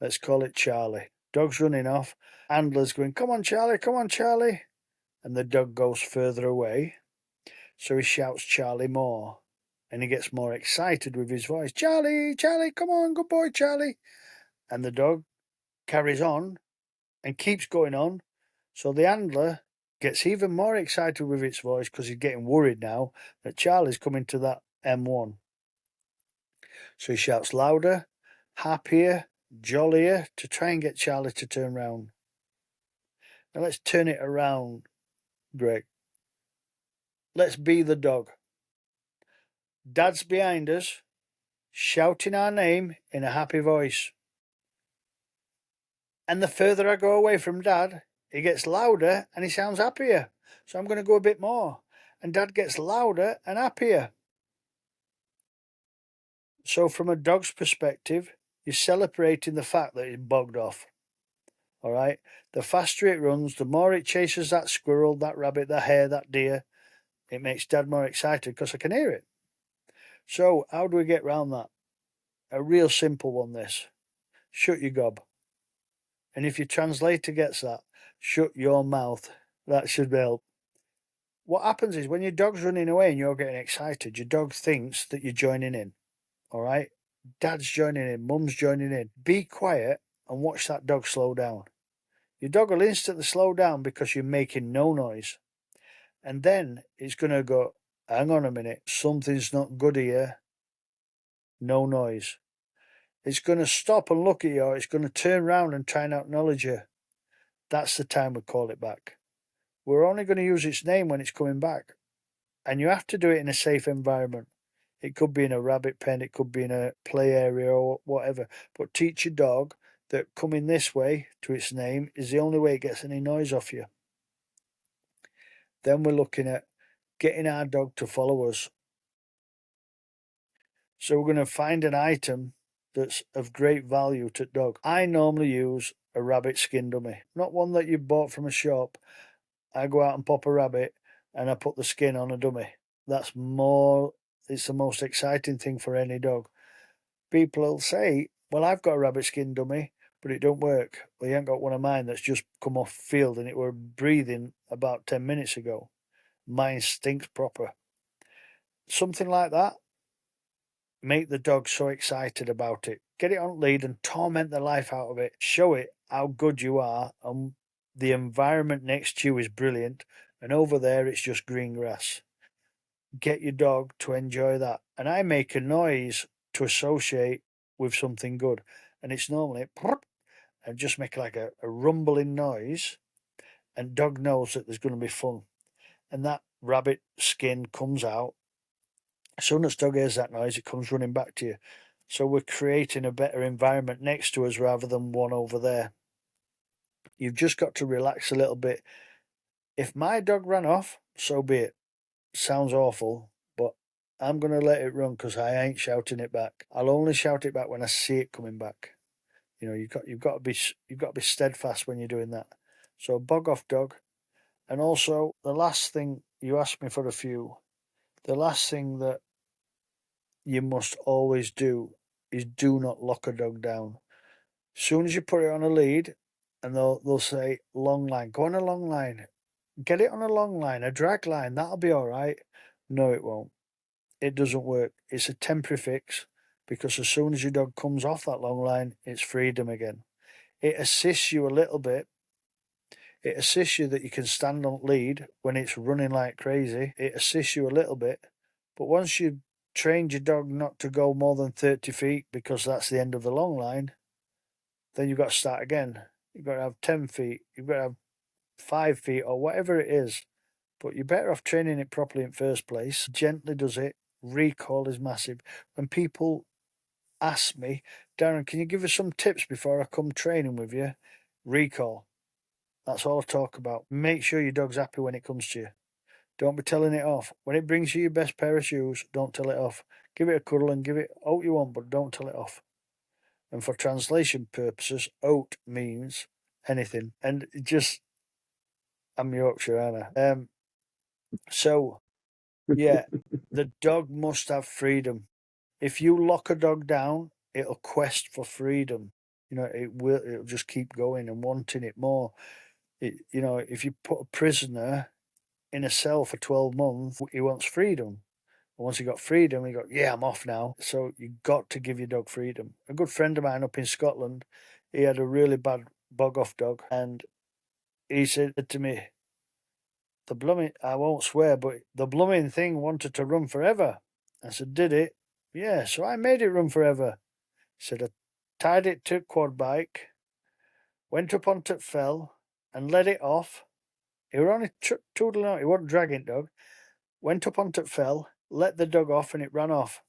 let's call it Charlie. Dog's running off, handler's going, come on, Charlie. And the dog goes further away. So he shouts Charlie more. And he gets more excited with his voice. Charlie, come on, good boy, Charlie. And the dog carries on and keeps going on. So the handler gets even more excited with its voice, because he's getting worried now that Charlie's coming to that M1. So he shouts louder, happier, jollier, to try and get Charlie to turn round. Now let's turn it around, Greg. Let's be the dog. Dad's behind us, shouting our name in a happy voice. And the further I go away from Dad, he gets louder and he sounds happier. So I'm going to go a bit more. And Dad gets louder and happier. So from a dog's perspective, you're celebrating the fact that it's bogged off. All right? The faster it runs, the more it chases that squirrel, that rabbit, that hare, that deer. It makes Dad more excited because I can hear it. So how do we get round that? A real simple one, this. Shut your gob. And if your translator gets that, shut your mouth. That should help. What happens is when your dog's running away and you're getting excited, your dog thinks that you're joining in. All right? Dad's joining in, Mum's joining in. Be quiet and watch that dog slow down. Your dog will instantly slow down because you're making no noise. And then it's going to go, hang on a minute, something's not good here. No noise. It's going to stop and look at you, or it's going to turn around and try and acknowledge you. That's the time we call it back. We're only going to use its name when it's coming back. And you have to do it in a safe environment. It could be in a rabbit pen, it could be in a play area or whatever. But teach your dog that coming this way to its name is the only way it gets any noise off you. Then we're looking at getting our dog to follow us. So we're going to find an item that's of great value to dog. I normally use a rabbit skin dummy, not one that you bought from a shop. I go out and pop a rabbit and I put the skin on a dummy. It's the most exciting thing for any dog. People will say, well, I've got a rabbit skin dummy, but it don't work. Well, you ain't got one of mine that's just come off field and it were breathing about 10 minutes ago. Mine stinks proper. Something like that. make the dog so excited about it. Get it on lead and torment the life out of it. Show it how good you are, and the environment next to you is brilliant, and over there it's just green grass. Get your dog to enjoy that. And I make a noise to associate with something good. And it's normally and just make like a rumbling noise, and dog knows that there's going to be fun. And that rabbit skin comes out. As soon as dog hears that noise, it comes running back to you. So we're creating a better environment next to us rather than one over there. You've just got to relax a little bit. If my dog ran off, so be it. Sounds awful, but I'm going to let it run because I ain't shouting it back. I'll only shout it back when I see it coming back. You know, you've got to be steadfast when you're doing that. So bog off dog. And also the last thing, you asked me for a few. The last thing that you must always do is do not lock a dog down. As soon as you put it on a lead, and they'll say long line, go on a long line, get it on a long line, a drag line, that'll be all right. No, it won't. It doesn't work. It's a temporary fix, because as soon as your dog comes off that long line, it's freedom again. It assists you a little bit. It assists you that you can stand on lead when it's running like crazy. It assists you a little bit. But once you've trained your dog not to go more than 30 feet, because that's the end of the long line, then you've got to start again. You've got to have 10 feet. You've got to have 5 feet or whatever it is. But you're better off training it properly in first place. Gently does it. Recall is massive. When people ask me, Darren, can you give us some tips before I come training with you? Recall. That's all I talk about. Make sure your dog's happy when it comes to you. Don't be telling it off. When it brings you your best pair of shoes, don't tell it off. Give it a cuddle and give it oat you want, but don't tell it off. And for translation purposes, oat means anything. And just, I'm Yorkshire, aren't I? So, yeah, the dog must have freedom. If you lock a dog down, it'll quest for freedom. You know, it'll just keep going and wanting it more. You know, if you put a prisoner in a cell for 12 months, he wants freedom. And once he got freedom, he got, yeah, I'm off now. So you got to give your dog freedom. A good friend of mine up in Scotland, he had a really bad bog off dog, and he said to me, I won't swear, but the blooming thing wanted to run forever. I said, did it? Yeah, so I made it run forever. He said, I tied it to a quad bike, went up onto it, fell, and let it off. He were only toodling out, he wasn't dragging dog. Went up onto it, fell, let the dog off, and it ran off.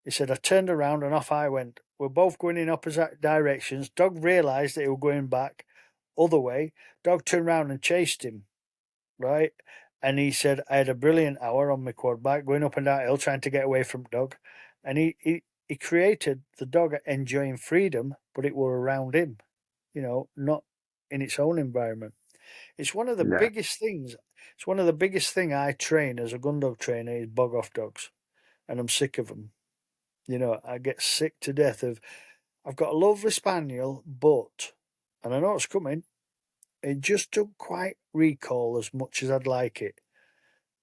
He said, I turned around and off I went. We're both going in opposite directions. Dog realised that he was going back other way. Dog turned around and chased him, right? And he said, I had a brilliant hour on my quad bike going up and down hill trying to get away from dog. And he created the dog enjoying freedom, but it were around him, you know, not in its own environment. It's one of the biggest things. It's one of the biggest thing I train as a gun dog trainer is bog off dogs. And I'm sick of them. You know, I get sick to death of, I've got a lovely spaniel, but, and I know it's coming, it just don't quite recall as much as I'd like it.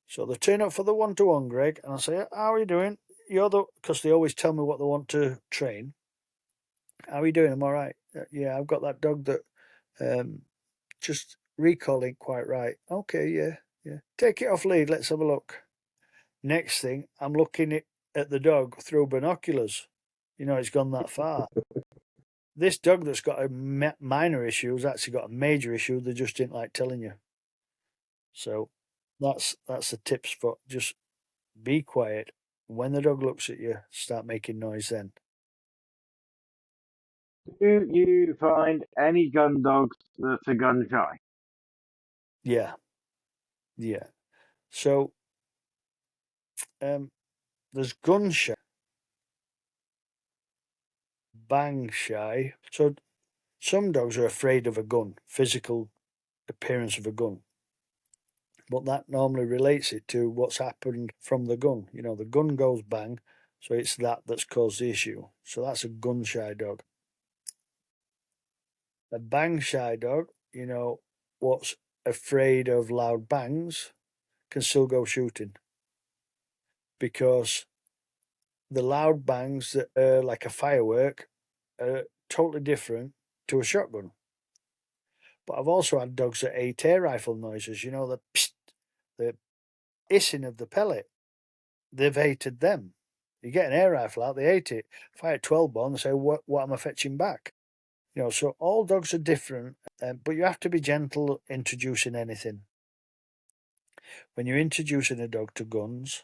So they turn up for the one-to-one, Greg, and I say, how are you doing? Because they always tell me what they want to train. How are you doing? I'm all right. Yeah, I've got that dog that just recalling quite right. Okay, yeah. Take it off lead. Let's have a look. Next thing, I'm looking at the dog through binoculars. You know, it's gone that far. This dog that's got a minor issue has actually got a major issue. They just didn't like telling you. So that's the tips for just be quiet. When the dog looks at you, start making noise then. Do you find any gun dogs that are gun shy? Yeah. So there's gun shy, bang shy. So some dogs are afraid of a gun, physical appearance of a gun. But that normally relates it to what's happened from the gun. You know, the gun goes bang, so it's that's caused the issue. So that's a gun shy dog. A bang shy dog, you know, what's afraid of loud bangs can still go shooting, because the loud bangs that are like a firework are totally different to a shotgun. But I've also had dogs that hate air rifle noises, you know, the psst, the hissing of the pellet. They've hated them. You get an air rifle out, they hate it. Fire 12 ball and say, what am I fetching back? You know, so all dogs are different, but you have to be gentle introducing anything. When you're introducing a dog to guns,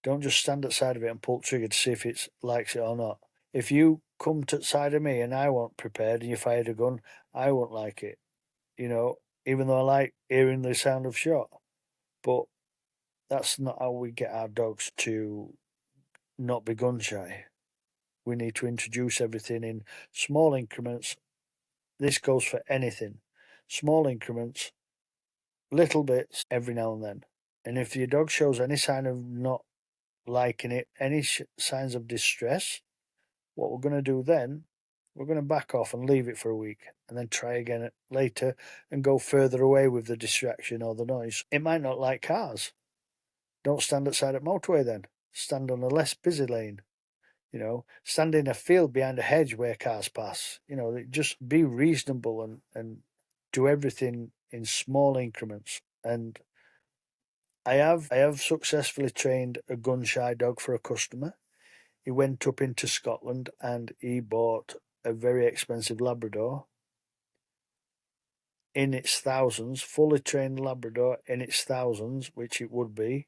don't just stand at the side of it and pull the trigger to see if it likes it or not. If you come to the side of me and I wasn't prepared and you fired a gun, I won't like it. You know, even though I like hearing the sound of shot. But that's not how we get our dogs to not be gun shy. We need to introduce everything in small increments. This goes for anything. Small increments, little bits every now and then. And if your dog shows any sign of not liking it, any signs of distress, what we're going to do then, we're going to back off and leave it for a week and then try again later and go further away with the distraction or the noise. It might not like cars. Don't stand outside at motorway then. Stand on a less busy lane. You know, stand in a field behind a hedge where cars pass. You know, just be reasonable and do everything in small increments. And I have successfully trained a gun shy dog for a customer. He went up into Scotland and he bought a very expensive Labrador in its thousands, fully trained Labrador in its thousands, which it would be.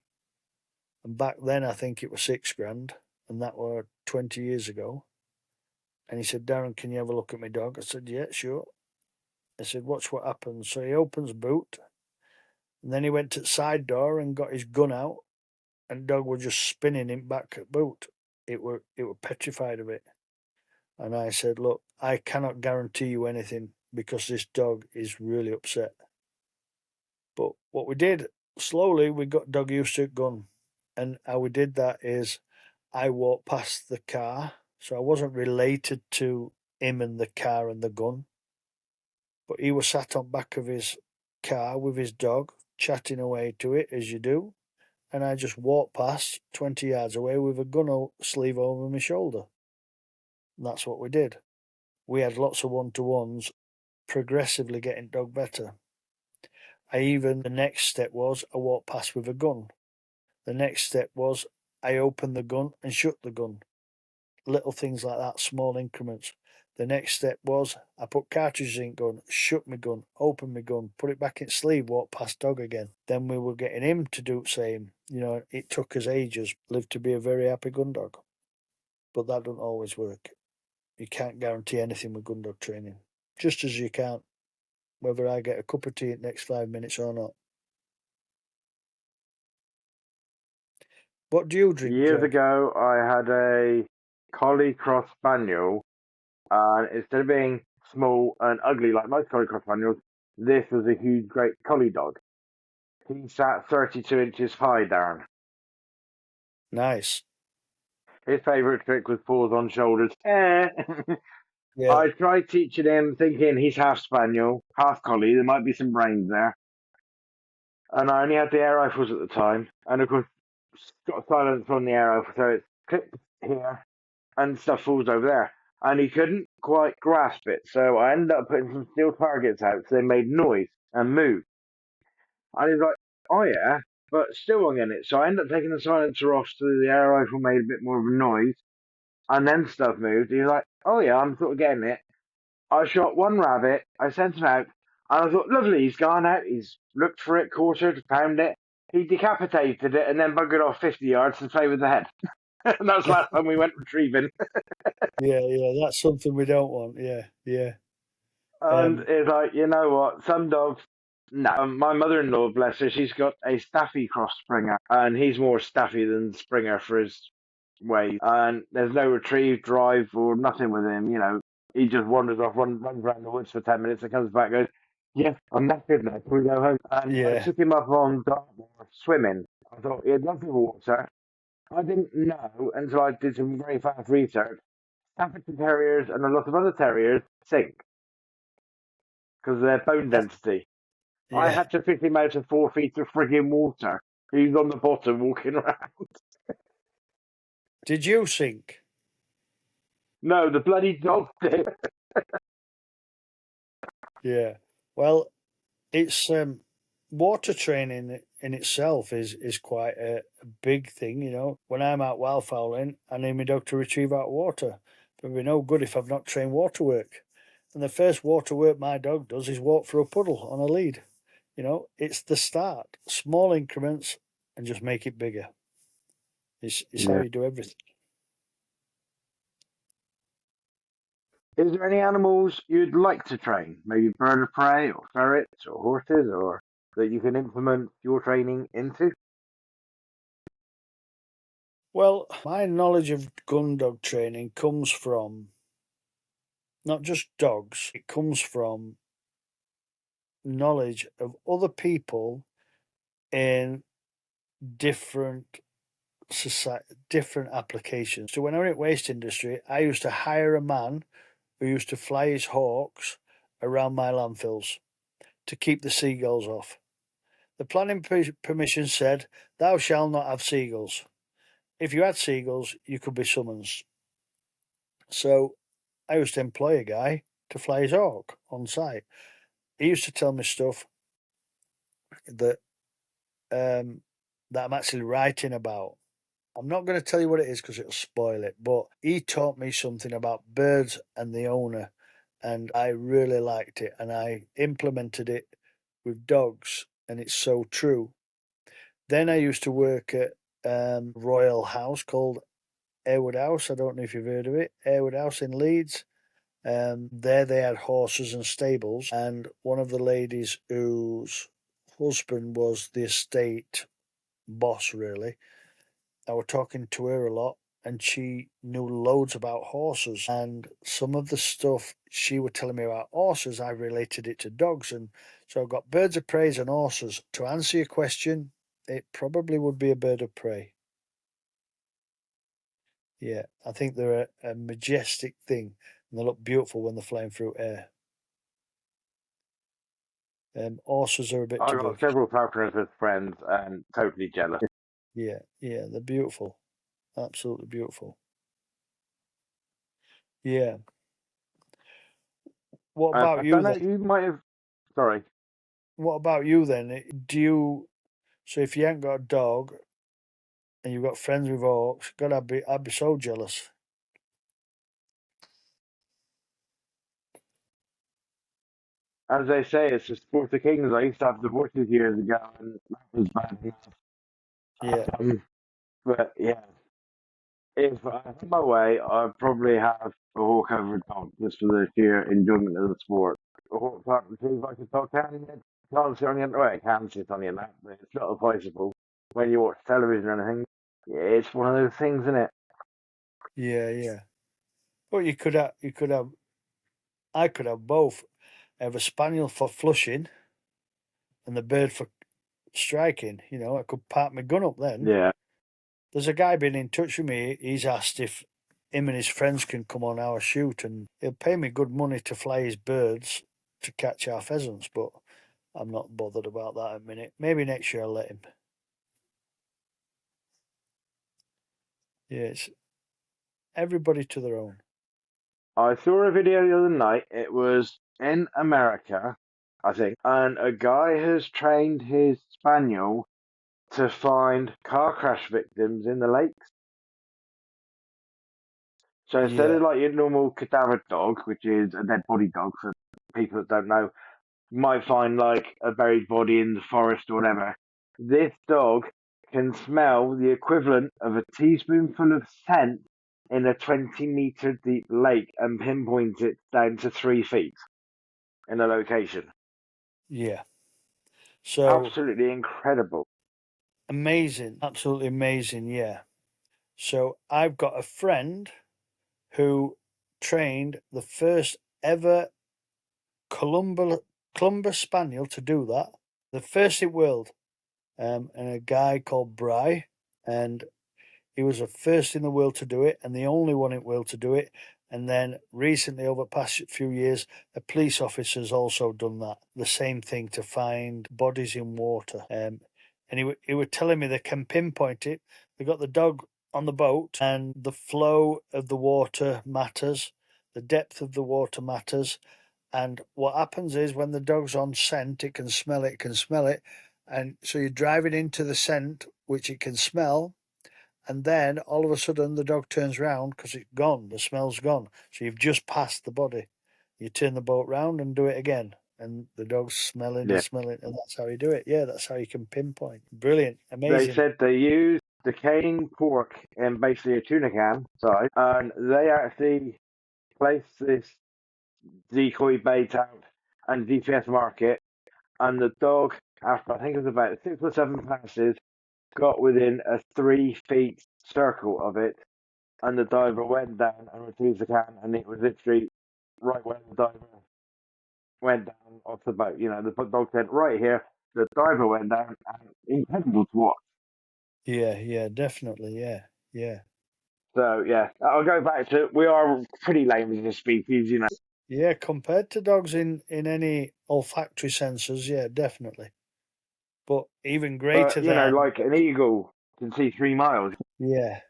And back then, I think it was $6,000, and that were 20 years ago. And he said, Darren, can you have a look at my dog? I said, yeah, sure. I said, watch what happens. So he opens boot, and then he went to the side door and got his gun out, and dog was just spinning him back at boot. It were petrified of it. And I said, look, I cannot guarantee you anything because this dog is really upset. But what we did, slowly we got dog used to a gun. And how we did that is I walked past the car. So I wasn't related to him and the car and the gun. But he was sat on back of his car with his dog, chatting away to it as you do. And I just walked past 20 yards away with a gun sleeve over my shoulder. And that's what we did. We had lots of one-to-ones, progressively getting dog better. The next step was I walked past with a gun. The next step was I opened the gun and shut the gun. Little things like that, small increments. The next step was I put cartridges in gun, shut my gun, opened my gun, put it back in sleeve, walked past dog again. Then we were getting him to do the same. You know, it took us ages. Lived to be a very happy gun dog. But that doesn't always work. You can't guarantee anything with gun dog training. Just as you can't whether I get a cup of tea in the next 5 minutes or not. What do you drink, Years Kirk? ago, I had a collie cross spaniel, and instead of being small and ugly like most collie cross spaniels, this was a huge, great collie dog. He sat 32 inches high, Darren. Nice. His favourite trick was paws on shoulders. Yeah. I tried teaching him, thinking he's half spaniel, half collie. There might be some brains there. And I only had the air rifles at the time, and of course, got silence on the air rifle, so it's clipped here, and stuff falls over there. And he couldn't quite grasp it, so I ended up putting some steel targets out so they made noise and moved. And he's like, oh yeah, but still won't get it. So I ended up taking the silencer off so the air rifle made a bit more of a noise, and then stuff moved. He was like, oh yeah, I'm sort of getting it. I shot one rabbit, I sent him out, and I thought, lovely, he's gone out, he's looked for it, caught it, found it. He decapitated it and then buggered off 50 yards to play with the head. And that was the last time we went retrieving. Yeah, that's something we don't want. Yeah. And it's like, you know what, some dogs, no. My mother-in-law, bless her, she's got a Staffy cross Springer, and he's more Staffy than Springer for his way. And there's no retrieve, drive, or nothing with him, you know. He just wanders off, runs around the woods for 10 minutes, and comes back and goes, yeah, I'm knackered now, can we go home? And I Yeah. took him up on Dartmoor swimming. I thought he had nothing for water. I didn't know until I did some very fast research. Staffordshire Terriers and a lot of other terriers sink because of their bone density. I Yeah. had to fit him out of 4 feet of frigging water. He's on the bottom walking around. Did you sink? No, the bloody dog did. Yeah. Well, it's water training in itself is quite a big thing. When I'm out wildfowling, I need my dog to retrieve out water. But it'd be no good if I've not trained water work. And the first water work my dog does is walk through a puddle on a lead. It's the start, small increments, and just make it bigger. It's how you do everything. Is there any animals you'd like to train? Maybe bird of prey or ferrets or horses or that you can implement your training into? Well, my knowledge of gun dog training comes from not just dogs, it comes from knowledge of other people in different different applications. So when I was in waste industry, I used to hire a man who used to fly his hawks around my landfills to keep the seagulls off. The planning permission said, "Thou shalt not have seagulls. If you had seagulls, you could be summoned." So I used to employ a guy to fly his hawk on site. He used to tell me stuff that that I'm actually writing about. I'm not going to tell you what it is because it'll spoil it, but he taught me something about birds and the owner, and I really liked it, and I implemented it with dogs, and it's so true. Then I used to work at Royal House called Airwood House. I don't know if you've heard of it. Airwood House in Leeds. There they had horses and stables, and one of the ladies whose husband was the estate boss, really, I was talking to her a lot, and she knew loads about horses. And some of the stuff she was telling me about horses, I related it to dogs. And so I've got birds of prey and horses. To answer your question, it probably would be a bird of prey. Yeah, I think they're a majestic thing, and they look beautiful when they're flying through air. Horses are a bit I've too got big. several falconers as friends and totally jealous. Yeah, they're beautiful. Absolutely beautiful. Yeah. What about I you don't know, then? you might have. Sorry. What about you then? So if you ain't got a dog and you've got friends with hawks, God, I'd be so jealous. As they say, it's the sport of kings. I used to have divorces years ago, and that was bad Yeah, enough. But yeah, if I had my way, I'd probably have a hawk over a dog just for the sheer enjoyment of the sport. A hawk can't retrieve like a dog can. It can't sit on your well, it can sit on your lap, but it's not advisable when you watch television or anything. Yeah, it's one of those things, isn't it? yeah. But I could have both. I have a spaniel for flushing and the bird for striking. I could park my gun up then. Yeah. There's a guy been in touch with me. He's asked if him and his friends can come on our shoot, and he'll pay me good money to fly his birds to catch our pheasants. But I'm not bothered about that at the minute. Maybe next year I'll let him. Yeah, it's everybody to their own. I saw a video the other night. It was in America, I think, and a guy has trained his spaniel to find car crash victims in the lakes. So instead Yeah, of like your normal cadaver dog, which is a dead body dog for people that don't know, you might find like a buried body in the forest or whatever. This dog can smell the equivalent of a teaspoonful of scent in a 20-meter deep lake and pinpoint it down to 3 feet in a location. yeah. So Absolutely incredible. amazing, absolutely amazing. Yeah. So I've got a friend who trained the first ever Clumber Spaniel to do that. The first in the world. And a guy called Bry. And he was the first in the world to do it and the only one in the world to do it. And then recently, over the past few years, a police officer's also done that. The same thing to find bodies in water. And he was telling me they can pinpoint it. They got the dog on the boat, and the flow of the water matters, the depth of the water matters. And what happens is when the dog's on scent, it can smell it, and so you're driving into the scent, which it can smell, and then all of a sudden the dog turns round because it's gone, the smell's gone. So you've just passed the body. You turn the boat round and do it again, and the dog's smelling Yeah. and smelling, and that's how you do it. Yeah, that's how you can pinpoint. Brilliant, They amazing. said they used decaying pork in basically a tuna can size, and they actually placed this decoy bait out and GPS mark it, and the dog, after I think it was about 6 or 7 passes, got within a 3 feet circle of it, and the diver went down and retrieved the can, and it was literally right where the diver went down off the boat. You know, the dog said right here. The diver went down, and incredible to watch. Yeah, definitely, yeah. So yeah, I'll go back to we are pretty lame as a species, you know. Yeah, compared to dogs in any olfactory sensors, yeah, definitely. But even greater But you know, than, like an eagle can see 3 miles. yeah.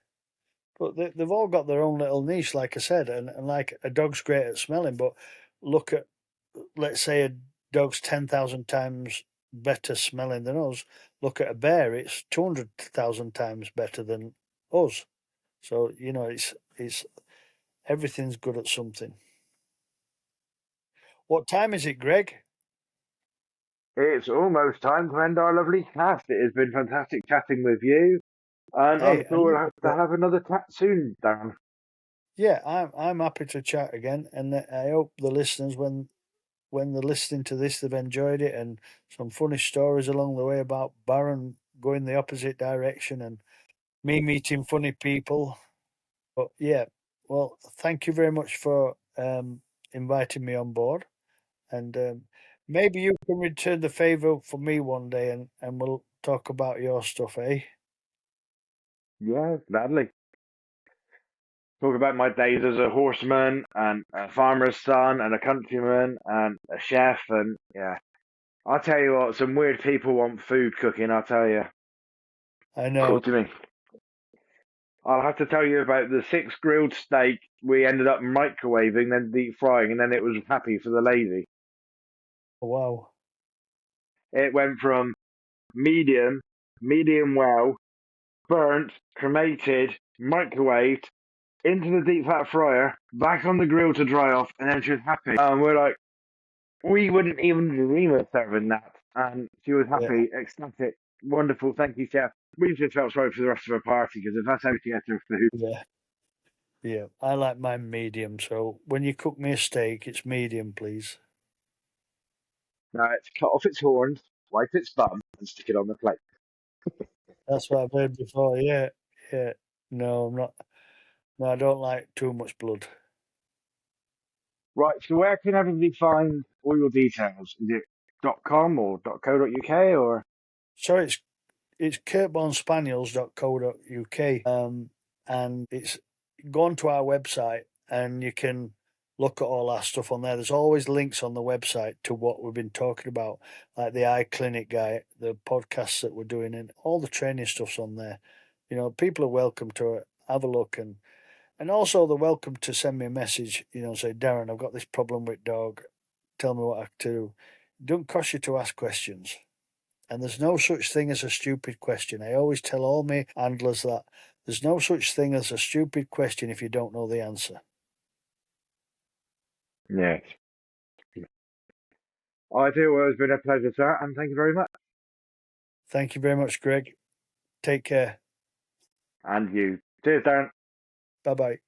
But they've all got their own little niche, like I said, and like a dog's great at smelling, but look at, let's say a dog's 10,000 times better smelling than us. Look at a bear; it's 200,000 times better than us. So you know, it's everything's good at something. What time is it, Greg? It's almost time to end our lovely cast. It has been fantastic chatting with you, and I'm Hey, sure we'll and have to have another chat soon, Dan. yeah, I'm happy to chat again, and I hope the listeners, when they're listening to this, they've enjoyed it, and some funny stories along the way about Baron going the opposite direction and me meeting funny people. But yeah, well, thank you very much for inviting me on board, and maybe you can return the favor for me one day, and we'll talk about your stuff, eh? Yeah, gladly. Talk about my days as a horseman and a farmer's son and a countryman and a chef, and yeah, I'll tell you what, some weird people want food cooking. I'll tell you. I know. Talk to me. I'll have to tell you about the 6 grilled steak we ended up microwaving, then deep frying, and then it was happy for the lazy. Wow. It went from medium, medium well, burnt, cremated, microwaved, into the deep fat fryer, back on the grill to dry off, and then she was happy. And we're like, we wouldn't even dream of serving that. And she was Yeah, happy, ecstatic, wonderful, thank you, chef. We just felt sorry for the rest of her party because if that's how she gets her food, yeah, yeah. I like mine medium, so when you cook me a steak, it's medium, please. it's cut off its horns, wipe its bum, and stick it on the plate. That's what I've heard before. Yeah, yeah. No, I'm not. No, I don't like too much blood. Right, so where can everybody find all your details? Is it .com or .co.uk or? So it's kirkbornspaniels.co.uk, and it's go onto our website and you can look at all our stuff on there. There's always links on the website to what we've been talking about, like the eye clinic guy, the podcasts that we're doing, and all the training stuff's on there. You know, people are welcome to it. Have a look, and also they're welcome to send me a message. You know, say, Darren, I've got this problem with dog. Tell me what I can do. It don't cost you to ask questions. And there's no such thing as a stupid question. I always tell all my handlers that there's no such thing as a stupid question if you don't know the answer. Yes. I do. Well, it's been a pleasure, sir, and thank you very much. Thank you very much, Greg. Take care. And you. Cheers, Darren. Bye bye.